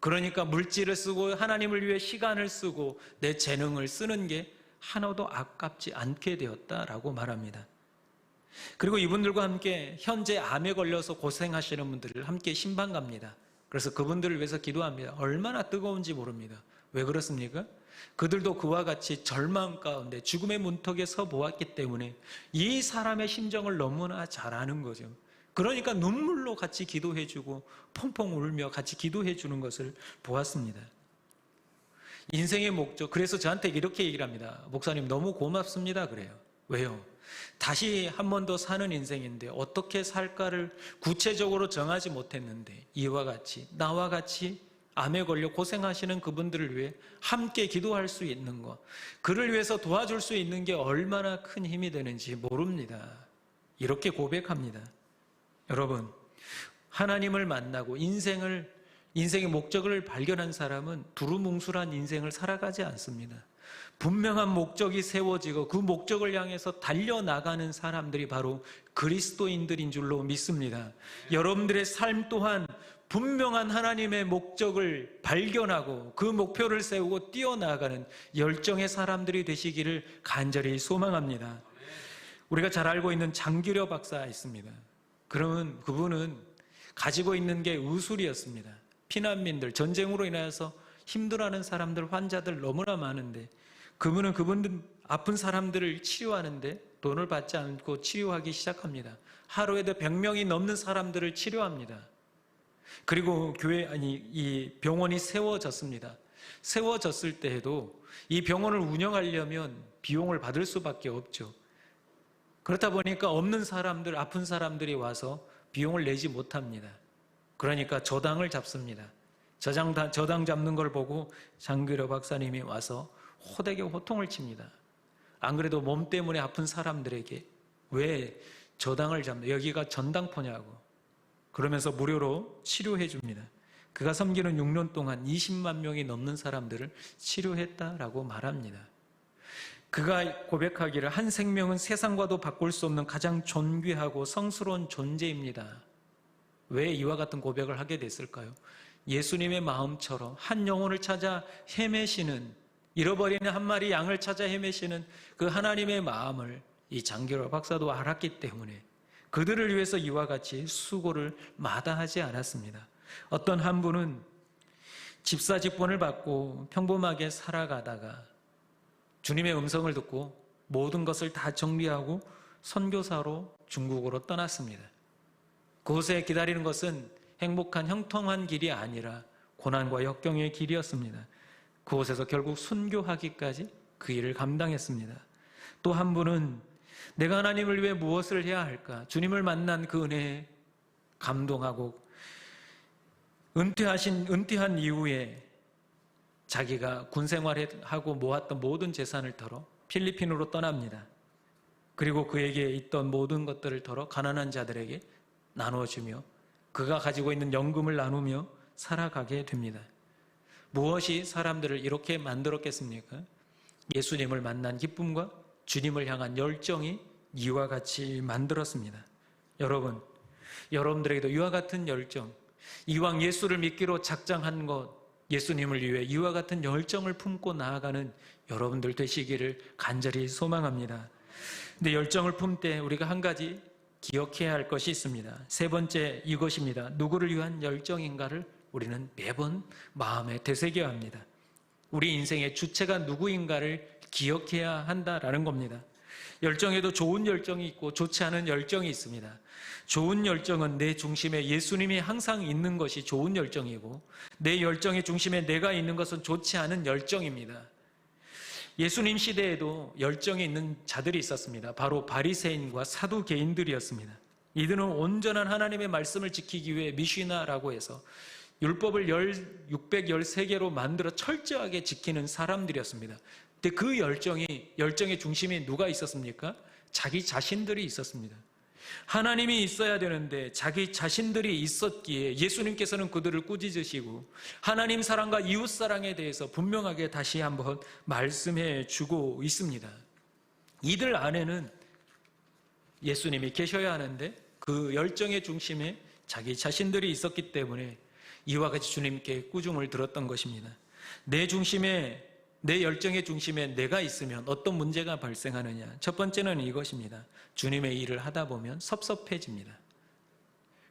그러니까 물질을 쓰고 하나님을 위해 시간을 쓰고 내 재능을 쓰는 게 하나도 아깝지 않게 되었다라고 말합니다. 그리고 이분들과 함께 현재 암에 걸려서 고생하시는 분들을 함께 신방 갑니다. 그래서 그분들을 위해서 기도합니다. 얼마나 뜨거운지 모릅니다. 왜 그렇습니까? 그들도 그와 같이 절망 가운데 죽음의 문턱에 서 보았기 때문에 이 사람의 심정을 너무나 잘 아는 거죠. 그러니까 눈물로 같이 기도해주고 펑펑 울며 같이 기도해주는 것을 보았습니다. 인생의 목적, 그래서 저한테 이렇게 얘기를 합니다. 목사님 너무 고맙습니다. 그래요. 왜요? 다시 한 번 더 사는 인생인데 어떻게 살까를 구체적으로 정하지 못했는데, 이와 같이 나와 같이 암에 걸려 고생하시는 그분들을 위해 함께 기도할 수 있는 것, 그를 위해서 도와줄 수 있는 게 얼마나 큰 힘이 되는지 모릅니다. 이렇게 고백합니다. 여러분, 하나님을 만나고 인생의 목적을 발견한 사람은 두루뭉술한 인생을 살아가지 않습니다. 분명한 목적이 세워지고 그 목적을 향해서 달려나가는 사람들이 바로 그리스도인들인 줄로 믿습니다. 여러분들의 삶 또한 분명한 하나님의 목적을 발견하고 그 목표를 세우고 뛰어나가는 열정의 사람들이 되시기를 간절히 소망합니다. 우리가 잘 알고 있는 장규려 박사 있습니다. 그러면 그분은 가지고 있는 게 의술이었습니다. 피난민들, 전쟁으로 인하여서 힘들어하는 사람들, 환자들 너무나 많은데 그분은 아픈 사람들을 치료하는데 돈을 받지 않고 치료하기 시작합니다. 하루에도 100명이 넘는 사람들을 치료합니다. 그리고 이 병원이 세워졌습니다. 세워졌을 때에도 이 병원을 운영하려면 비용을 받을 수밖에 없죠. 그렇다 보니까 없는 사람들, 아픈 사람들이 와서 비용을 내지 못합니다. 그러니까 저당을 잡습니다. 저당 잡는 걸 보고 장규려 박사님이 와서 호되게 호통을 칩니다. 안 그래도 몸 때문에 아픈 사람들에게 왜 저당을 잡냐, 여기가 전당포냐고 그러면서 무료로 치료해 줍니다. 그가 섬기는 6년 동안 20만 명이 넘는 사람들을 치료했다라고 말합니다. 그가 고백하기를 한 생명은 세상과도 바꿀 수 없는 가장 존귀하고 성스러운 존재입니다. 왜 이와 같은 고백을 하게 됐을까요? 예수님의 마음처럼 한 영혼을 찾아 헤매시는, 잃어버리는 한 마리 양을 찾아 헤매시는 그 하나님의 마음을 이 장규려 박사도 알았기 때문에 그들을 위해서 이와 같이 수고를 마다하지 않았습니다. 어떤 한 분은 집사 직분을 받고 평범하게 살아가다가 주님의 음성을 듣고 모든 것을 다 정리하고 선교사로 중국으로 떠났습니다. 그곳에 기다리는 것은 행복한 형통한 길이 아니라 고난과 역경의 길이었습니다. 그곳에서 결국 순교하기까지 그 일을 감당했습니다. 또 한 분은 내가 하나님을 위해 무엇을 해야 할까? 주님을 만난 그 은혜에 감동하고 은퇴한 이후에 자기가 군 생활하고 모았던 모든 재산을 털어 필리핀으로 떠납니다. 그리고 그에게 있던 모든 것들을 털어 가난한 자들에게 나누어주며 그가 가지고 있는 연금을 나누며 살아가게 됩니다. 무엇이 사람들을 이렇게 만들었겠습니까? 예수님을 만난 기쁨과 주님을 향한 열정이 이와 같이 만들었습니다. 여러분, 여러분들에게도 이와 같은 열정, 이왕 예수를 믿기로 작정한 것, 예수님을 위해 이와 같은 열정을 품고 나아가는 여러분들 되시기를 간절히 소망합니다. 근데 열정을 품 때 우리가 한 가지 기억해야 할 것이 있습니다. 세 번째 이것입니다. 누구를 위한 열정인가를 우리는 매번 마음에 되새겨야 합니다. 우리 인생의 주체가 누구인가를 기억해야 한다라는 겁니다. 열정에도 좋은 열정이 있고 좋지 않은 열정이 있습니다. 좋은 열정은 내 중심에 예수님이 항상 있는 것이 좋은 열정이고, 내 열정의 중심에 내가 있는 것은 좋지 않은 열정입니다. 예수님 시대에도 열정이 있는 자들이 있었습니다. 바로 바리새인과 사두개인들이었습니다. 이들은 온전한 하나님의 말씀을 지키기 위해 미시나라고 해서 율법을 613개로 만들어 철저하게 지키는 사람들이었습니다. 근데 그 열정의 중심에 누가 있었습니까? 자기 자신들이 있었습니다. 하나님이 있어야 되는데 자기 자신들이 있었기에 예수님께서는 그들을 꾸짖으시고 하나님 사랑과 이웃 사랑에 대해서 분명하게 다시 한번 말씀해 주고 있습니다. 이들 안에는 예수님이 계셔야 하는데 그 열정의 중심에 자기 자신들이 있었기 때문에 이와 같이 주님께 꾸중을 들었던 것입니다. 내 열정의 중심에 내가 있으면 어떤 문제가 발생하느냐? 첫 번째는 이것입니다. 주님의 일을 하다 보면 섭섭해집니다.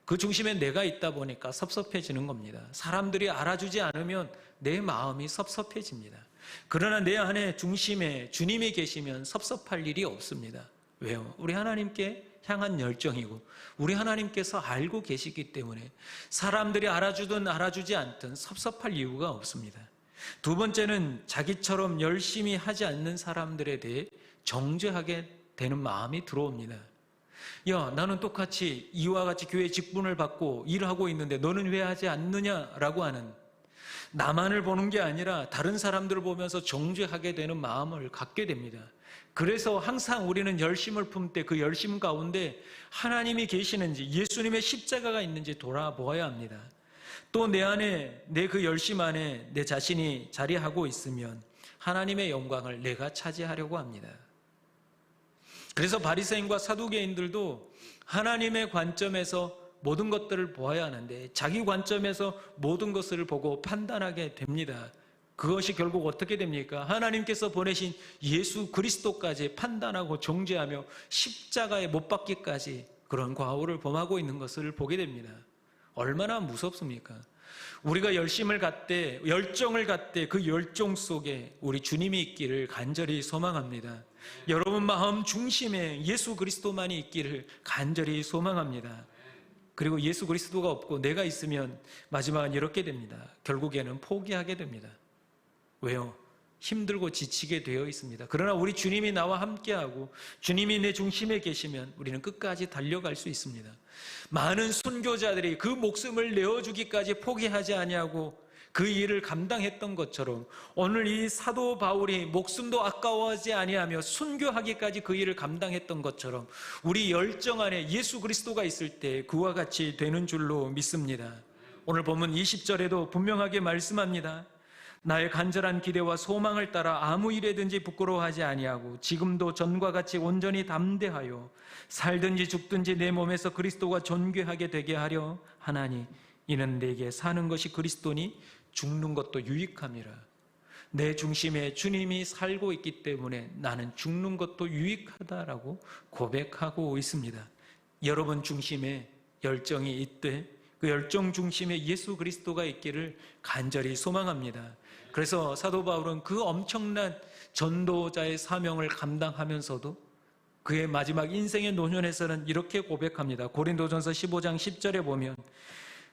그 중심에 내가 있다 보니까 섭섭해지는 겁니다. 사람들이 알아주지 않으면 내 마음이 섭섭해집니다. 그러나 내 안에 중심에 주님이 계시면 섭섭할 일이 없습니다. 왜요? 우리 하나님께 향한 열정이고 우리 하나님께서 알고 계시기 때문에 사람들이 알아주든 알아주지 않든 섭섭할 이유가 없습니다. 두 번째는 자기처럼 열심히 하지 않는 사람들에 대해 정죄하게 되는 마음이 들어옵니다. 야, 나는 똑같이 이와 같이 교회 직분을 받고 일하고 있는데 너는 왜 하지 않느냐라고 하는, 나만을 보는 게 아니라 다른 사람들을 보면서 정죄하게 되는 마음을 갖게 됩니다. 그래서 항상 우리는 열심을 품되 그 열심 가운데 하나님이 계시는지 예수님의 십자가가 있는지 돌아보아야 합니다. 또 내 안에 내 그 열심 안에 내 자신이 자리하고 있으면 하나님의 영광을 내가 차지하려고 합니다. 그래서 바리새인과 사두개인들도 하나님의 관점에서 모든 것들을 보아야 하는데 자기 관점에서 모든 것을 보고 판단하게 됩니다. 그것이 결국 어떻게 됩니까? 하나님께서 보내신 예수 그리스도까지 판단하고 정죄하며 십자가에 못 박기까지 그런 과오를 범하고 있는 것을 보게 됩니다. 얼마나 무섭습니까? 우리가 열정을 갖되 그 열정 속에 우리 주님이 있기를 간절히 소망합니다. 여러분 마음 중심에 예수 그리스도만이 있기를 간절히 소망합니다. 그리고 예수 그리스도가 없고 내가 있으면 마지막은 이렇게 됩니다. 결국에는 포기하게 됩니다. 왜요? 힘들고 지치게 되어 있습니다. 그러나 우리 주님이 나와 함께하고 주님이 내 중심에 계시면 우리는 끝까지 달려갈 수 있습니다. 많은 순교자들이 그 목숨을 내어주기까지 포기하지 아니하고 그 일을 감당했던 것처럼 오늘 이 사도 바울이 목숨도 아까워하지 아니하며 순교하기까지 그 일을 감당했던 것처럼 우리 열정 안에 예수 그리스도가 있을 때 그와 같이 되는 줄로 믿습니다. 오늘 본문 20절에도 분명하게 말씀합니다. 나의 간절한 기대와 소망을 따라 아무 일에든지 부끄러워하지 아니하고 지금도 전과 같이 온전히 담대하여 살든지 죽든지 내 몸에서 그리스도가 존귀하게 되게 하려 하나니 이는 내게 사는 것이 그리스도니 죽는 것도 유익함이라. 내 중심에 주님이 살고 있기 때문에 나는 죽는 것도 유익하다라고 고백하고 있습니다. 여러분 중심에 열정이 있되 그 열정 중심에 예수 그리스도가 있기를 간절히 소망합니다. 그래서 사도 바울은 그 엄청난 전도자의 사명을 감당하면서도 그의 마지막 인생의 노년에서는 이렇게 고백합니다. 고린도전서 15장 10절에 보면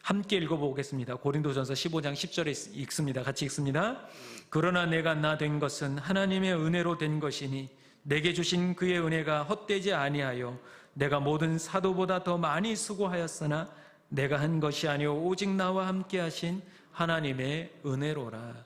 함께 읽어보겠습니다. 고린도전서 15장 10절에 읽습니다. 같이 읽습니다. 그러나 내가 나 된 것은 하나님의 은혜로 된 것이니 내게 주신 그의 은혜가 헛되지 아니하여 내가 모든 사도보다 더 많이 수고하였으나 내가 한 것이 아니오 오직 나와 함께 하신 하나님의 은혜로라.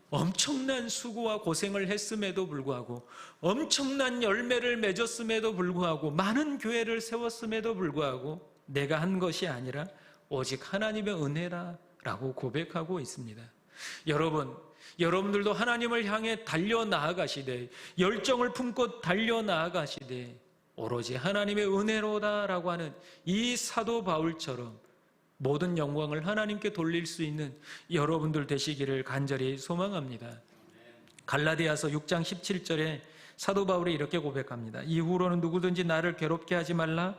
엄청난 수고와 고생을 했음에도 불구하고 엄청난 열매를 맺었음에도 불구하고 많은 교회를 세웠음에도 불구하고 내가 한 것이 아니라 오직 하나님의 은혜라라고 고백하고 있습니다. 여러분들도 하나님을 향해 달려나아가시되 열정을 품고 달려나아가시되 오로지 하나님의 은혜로다라고 하는 이 사도 바울처럼 모든 영광을 하나님께 돌릴 수 있는 여러분들 되시기를 간절히 소망합니다. 갈라디아서 6장 17절에 사도 바울이 이렇게 고백합니다. 이후로는 누구든지 나를 괴롭게 하지 말라.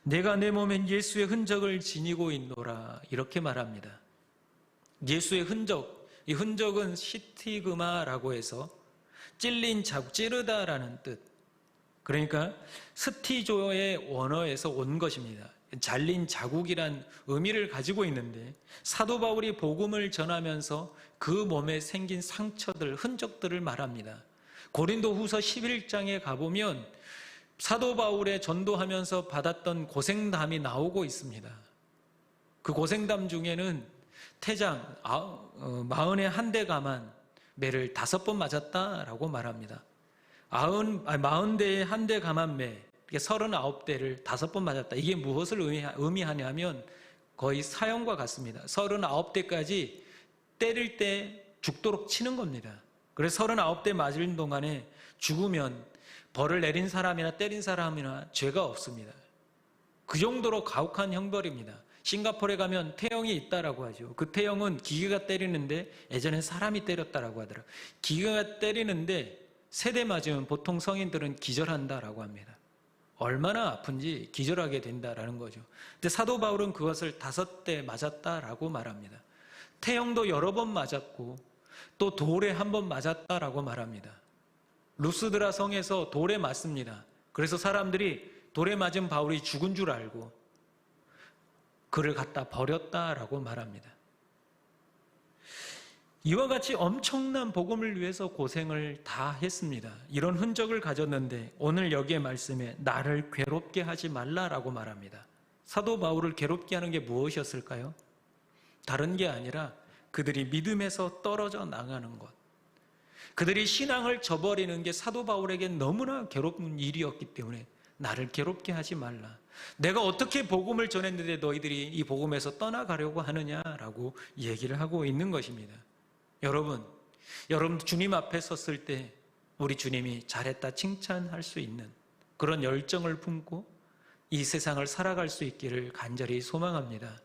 내가 내 몸엔 예수의 흔적을 지니고 있노라. 이렇게 말합니다. 예수의 흔적, 이 흔적은 시티그마라고 해서 찔린 자국, 찌르다라는 뜻. 그러니까 스티조의 원어에서 온 것입니다. 잘린 자국이란 의미를 가지고 있는데 사도 바울이 복음을 전하면서 그 몸에 생긴 상처들, 흔적들을 말합니다. 고린도후서 11장에 가보면 사도 바울의 전도하면서 받았던 고생담이 나오고 있습니다. 그 고생담 중에는 태장 41대 가만 매를 5번 맞았다라고 말합니다. 40대에 1대 가만 매, 39대를 5번 맞았다. 이게 무엇을 의미하냐면 거의 사형과 같습니다. 39대까지 때릴 때 죽도록 치는 겁니다. 그래서 39대 맞을 동안에 죽으면 벌을 내린 사람이나 때린 사람이나 죄가 없습니다. 그 정도로 가혹한 형벌입니다. 싱가포르에 가면 태형이 있다라고 하죠. 그 태형은 기계가 때리는데 예전에 사람이 때렸다라고 하더라고요. 기계가 때리는데 3대 맞으면 보통 성인들은 기절한다라고 합니다. 얼마나 아픈지 기절하게 된다라는 거죠. 근데 사도 바울은 그것을 5대 맞았다라고 말합니다. 태형도 여러 번 맞았고 또 돌에 1번 맞았다라고 말합니다. 루스드라 성에서 돌에 맞습니다. 그래서 사람들이 돌에 맞은 바울이 죽은 줄 알고 그를 갖다 버렸다라고 말합니다. 이와 같이 엄청난 복음을 위해서 고생을 다 했습니다. 이런 흔적을 가졌는데 오늘 여기에 말씀에 나를 괴롭게 하지 말라라고 말합니다. 사도 바울을 괴롭게 하는 게 무엇이었을까요? 다른 게 아니라 그들이 믿음에서 떨어져 나가는 것. 그들이 신앙을 저버리는 게 사도 바울에겐 너무나 괴로운 일이었기 때문에 나를 괴롭게 하지 말라. 내가 어떻게 복음을 전했는데 너희들이 이 복음에서 떠나가려고 하느냐라고 얘기를 하고 있는 것입니다. 여러분 주님 앞에 섰을 때 우리 주님이 잘했다 칭찬할 수 있는 그런 열정을 품고 이 세상을 살아갈 수 있기를 간절히 소망합니다.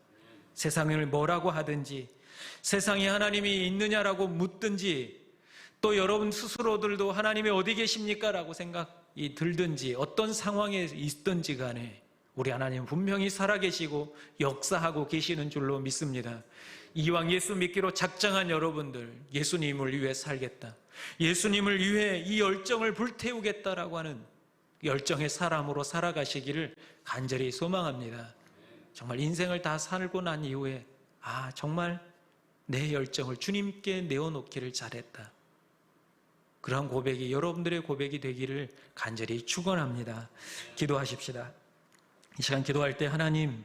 세상을 뭐라고 하든지 세상에 하나님이 있느냐라고 묻든지 또 여러분 스스로들도 하나님이 어디 계십니까? 라고 생각이 들든지 어떤 상황에 있든지 간에 우리 하나님 분명히 살아계시고 역사하고 계시는 줄로 믿습니다. 이왕 예수 믿기로 작정한 여러분들, 예수님을 위해 살겠다, 예수님을 위해 이 열정을 불태우겠다라고 하는 열정의 사람으로 살아가시기를 간절히 소망합니다. 정말 인생을 다 살고 난 이후에 정말 내 열정을 주님께 내어놓기를 잘했다, 그러한 고백이 여러분들의 고백이 되기를 간절히 축원합니다. 기도하십시다. 이 시간 기도할 때 하나님,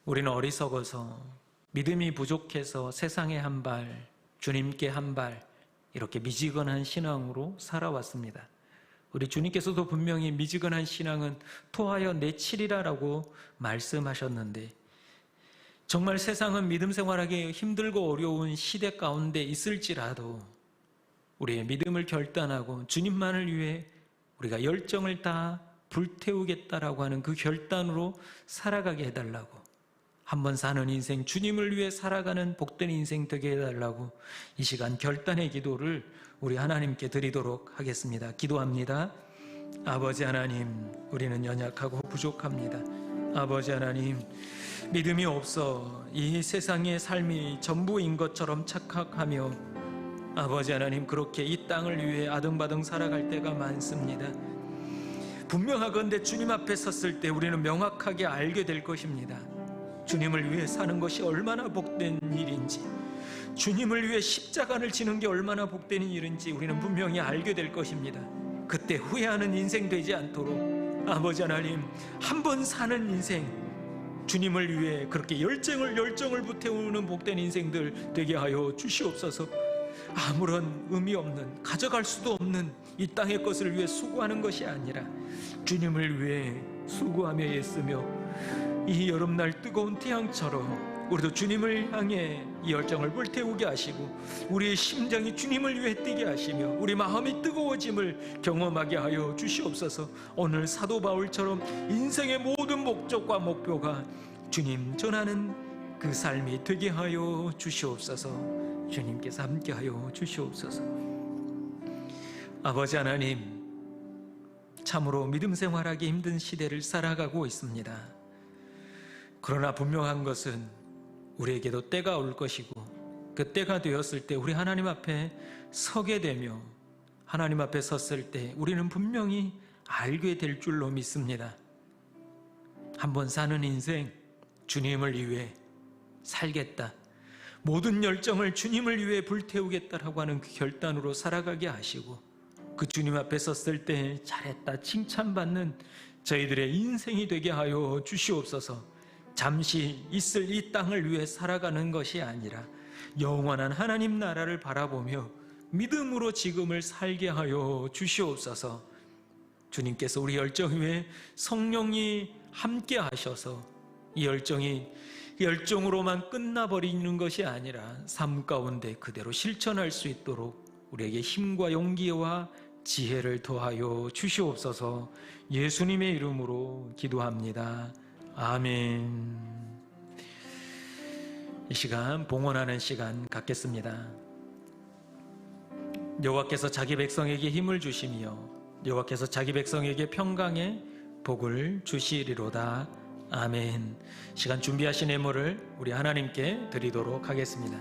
우리는 어리석어서 믿음이 부족해서 세상에 한 발, 주님께 한 발, 이렇게 미지근한 신앙으로 살아왔습니다. 우리 주님께서도 분명히 미지근한 신앙은 토하여 내치리라라고 말씀하셨는데 정말 세상은 믿음 생활하기 힘들고 어려운 시대 가운데 있을지라도 우리의 믿음을 결단하고 주님만을 위해 우리가 열정을 다 불태우겠다라고 하는 그 결단으로 살아가게 해달라고, 한번 사는 인생 주님을 위해 살아가는 복된 인생 되게 해달라고 이 시간 결단의 기도를 우리 하나님께 드리도록 하겠습니다. 기도합니다. 아버지 하나님, 우리는 연약하고 부족합니다. 아버지 하나님, 믿음이 없어 이 세상의 삶이 전부인 것처럼 착각하며 아버지 하나님, 그렇게 이 땅을 위해 아등바등 살아갈 때가 많습니다. 분명하건대 주님 앞에 섰을 때 우리는 명확하게 알게 될 것입니다. 주님을 위해 사는 것이 얼마나 복된 일인지, 주님을 위해 십자가를 지는 게 얼마나 복된 일인지 우리는 분명히 알게 될 것입니다. 그때 후회하는 인생 되지 않도록 아버지 하나님, 한 번 사는 인생 주님을 위해 그렇게 열정을 불태우는 복된 인생들 되게 하여 주시옵소서. 아무런 의미 없는, 가져갈 수도 없는 이 땅의 것을 위해 수고하는 것이 아니라 주님을 위해 수고하며 애쓰며 이 여름날 뜨거운 태양처럼 우리도 주님을 향해 이 열정을 불태우게 하시고 우리의 심장이 주님을 위해 뛰게 하시며 우리 마음이 뜨거워짐을 경험하게 하여 주시옵소서. 오늘 사도 바울처럼 인생의 모든 목적과 목표가 주님 전하는 그 삶이 되게 하여 주시옵소서. 주님께서 함께하여 주시옵소서. 아버지 하나님, 참으로 믿음 생활하기 힘든 시대를 살아가고 있습니다. 그러나 분명한 것은 우리에게도 때가 올 것이고 그때가 되었을 때 우리 하나님 앞에 서게 되며 하나님 앞에 섰을 때 우리는 분명히 알게 될 줄로 믿습니다. 한번 사는 인생 주님을 위해 살겠다. 모든 열정을 주님을 위해 불태우겠다라고 하는 그 결단으로 살아가게 하시고 그 주님 앞에 섰을 때 잘했다 칭찬받는 저희들의 인생이 되게 하여 주시옵소서. 잠시 있을 이 땅을 위해 살아가는 것이 아니라 영원한 하나님 나라를 바라보며 믿음으로 지금을 살게 하여 주시옵소서. 주님께서 우리 열정 위에 성령이 함께 하셔서 이 열정이 열정으로만 끝나버리는 것이 아니라 삶 가운데 그대로 실천할 수 있도록 우리에게 힘과 용기와 지혜를 더하여 주시옵소서. 예수님의 이름으로 기도합니다. 아멘. 이 시간 봉헌하는 시간 갖겠습니다. 여호와께서 자기 백성에게 힘을 주시며 여호와께서 자기 백성에게 평강의 복을 주시리로다. 아멘. 시간 준비하신 예물을 우리 하나님께 드리도록 하겠습니다.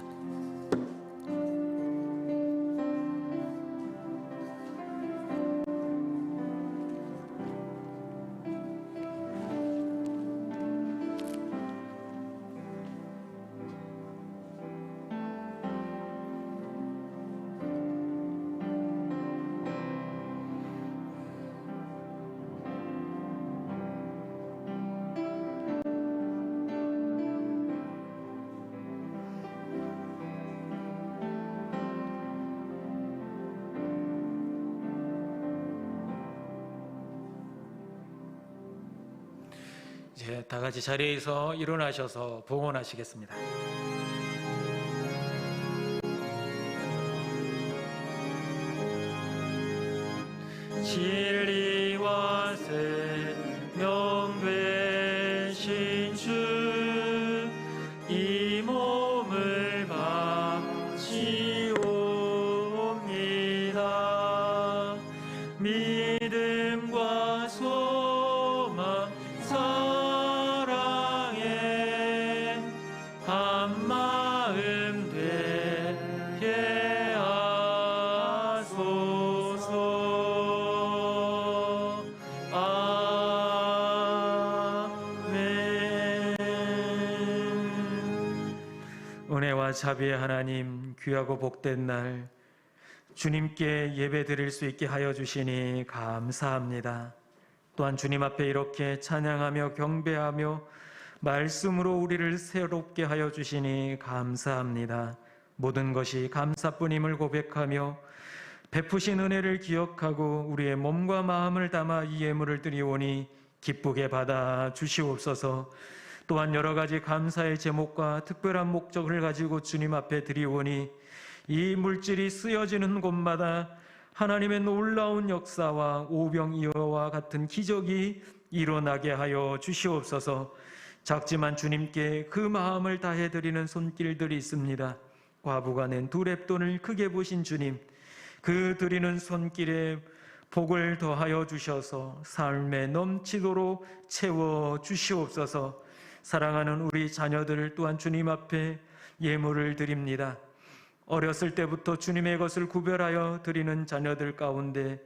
이제 다 같이 자리에서 일어나셔서 봉헌하시겠습니다. 진리와 생명 되신 주 이 몸을 바치옵니다. 믿음과 소망 사랑에 한마음 되게 하소서. 아멘. 은혜와 자비의 하나님, 귀하고 복된 날 주님께 예배 드릴 수 있게 하여 주시니 감사합니다. 또한 주님 앞에 이렇게 찬양하며 경배하며 말씀으로 우리를 새롭게 하여 주시니 감사합니다. 모든 것이 감사뿐임을 고백하며 베푸신 은혜를 기억하고 우리의 몸과 마음을 담아 이 예물을 드리오니 기쁘게 받아 주시옵소서. 또한 여러 가지 감사의 제목과 특별한 목적을 가지고 주님 앞에 드리오니 이 물질이 쓰여지는 곳마다 하나님의 놀라운 역사와 오병이어와 같은 기적이 일어나게 하여 주시옵소서. 작지만 주님께 그 마음을 다해 드리는 손길들이 있습니다. 과부가 낸 두 렙돈을 크게 보신 주님, 그 드리는 손길에 복을 더하여 주셔서 삶에 넘치도록 채워 주시옵소서. 사랑하는 우리 자녀들 또한 주님 앞에 예물을 드립니다. 어렸을 때부터 주님의 것을 구별하여 드리는 자녀들 가운데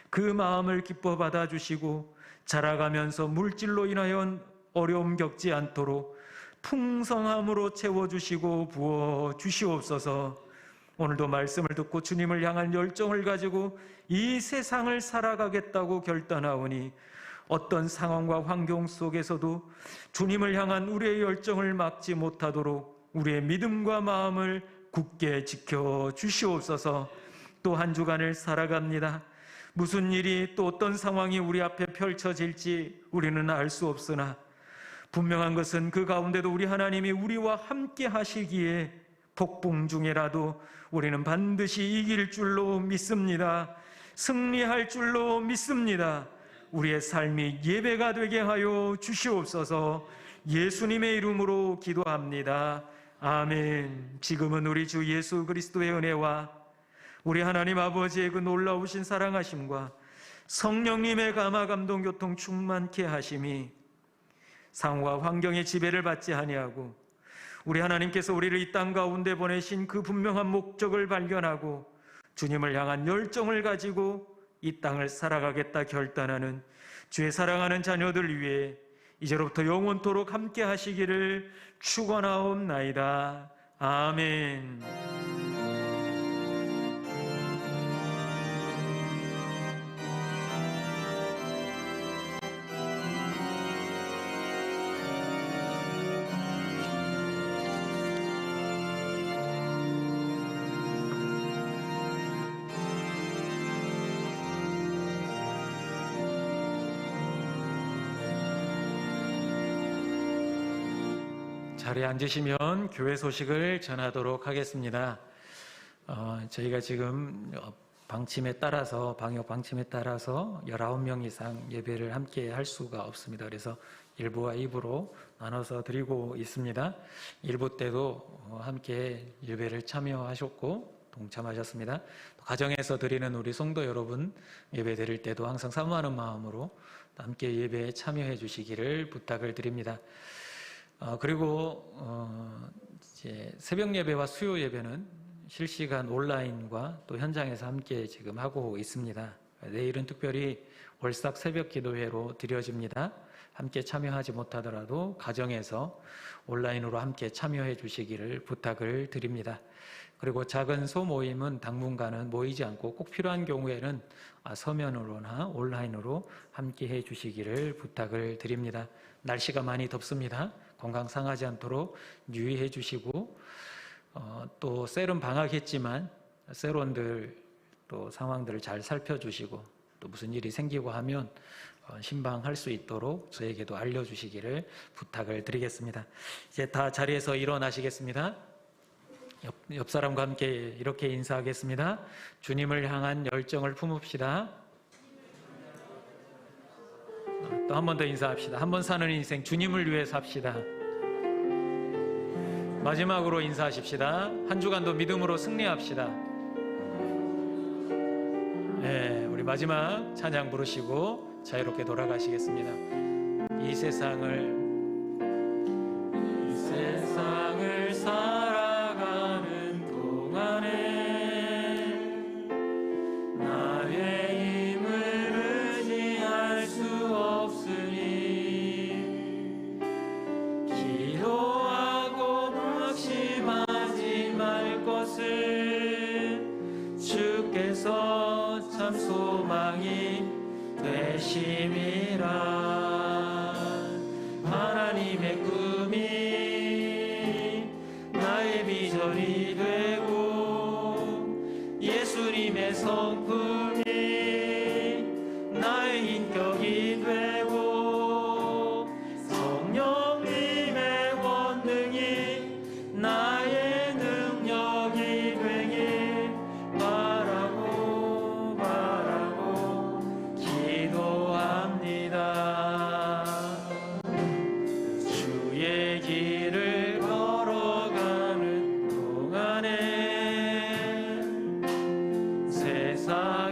그 마음을 기뻐 받아주시고 자라가면서 물질로 인하여 어려움 겪지 않도록 풍성함으로 채워주시고 부어주시옵소서. 오늘도 말씀을 듣고 주님을 향한 열정을 가지고 이 세상을 살아가겠다고 결단하오니 어떤 상황과 환경 속에서도 주님을 향한 우리의 열정을 막지 못하도록 우리의 믿음과 마음을 굳게 지켜 주시옵소서. 또 한 주간을 살아갑니다. 무슨 일이 또 어떤 상황이 우리 앞에 펼쳐질지 우리는 알 수 없으나 분명한 것은 그 가운데도 우리 하나님이 우리와 함께 하시기에 폭풍 중에라도 우리는 반드시 이길 줄로 믿습니다. 승리할 줄로 믿습니다. 우리의 삶이 예배가 되게 하여 주시옵소서. 예수님의 이름으로 기도합니다. 아멘. 지금은 우리 주 예수 그리스도의 은혜와 우리 하나님 아버지의 그 놀라우신 사랑하심과 성령님의 감화 감동 교통 충만케 하심이 상황과 환경의 지배를 받지 아니하고 우리 하나님께서 우리를 이 땅 가운데 보내신 그 분명한 목적을 발견하고 주님을 향한 열정을 가지고 이 땅을 살아가겠다 결단하는 주의 사랑하는 자녀들 위해 이제로부터 영원토록 함께 하시기를 축원하옵나이다. 아멘. 자리에 앉으시면 교회 소식을 전하도록 하겠습니다. 저희가 지금 방침에 따라서 방역 방침에 따라서 19명 이상 예배를 함께 할 수가 없습니다. 그래서 1부와 2부로 나눠서 드리고 있습니다. 1부 때도 함께 예배를 참여하셨고 동참하셨습니다. 가정에서 드리는 우리 성도 여러분 예배 드릴 때도 항상 사모하는 마음으로 함께 예배에 참여해 주시기를 부탁을 드립니다. 그리고 이제 새벽 예배와 수요 예배는 실시간 온라인과 또 현장에서 함께 지금 하고 있습니다. 내일은 특별히 월삭 새벽 기도회로 드려집니다. 함께 참여하지 못하더라도 가정에서 온라인으로 함께 참여해 주시기를 부탁을 드립니다. 그리고 작은 소모임은 당분간은 모이지 않고 꼭 필요한 경우에는 서면으로나 온라인으로 함께 해 주시기를 부탁을 드립니다. 날씨가 많이 덥습니다. 건강 상하지 않도록 유의해 주시고 또 셀은 방학했지만 셀원들 또 상황들을 잘 살펴주시고 또 무슨 일이 생기고 하면 신방할 수 있도록 저에게도 알려주시기를 부탁을 드리겠습니다. 이제 다 자리에서 일어나시겠습니다. 옆 사람과 함께 이렇게 인사하겠습니다. 주님을 향한 열정을 품읍시다. 또 한 번 더 인사합시다. 한 번 사는 인생 주님을 위해 삽시다. 마지막으로 인사하십시다. 한 주간도 믿음으로 승리합시다. 네, 우리 마지막 찬양 부르시고 자유롭게 돌아가시겠습니다. 이 세상을 살아가는 동안에 나의 힘을 의지할 수 없으니 기도하고 낙심하지 말 것을 주께서 참 소망이 되심이라. 하나님의 꿈이 나의 비전이 되고 예수님의 성품이 나의 인격이 되고 성령님의 권능이 나의 능력이 되길 바라고 기도합니다. 주의 길을 걸어가는 동안에 세상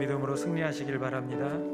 믿음으로 승리하시길 바랍니다.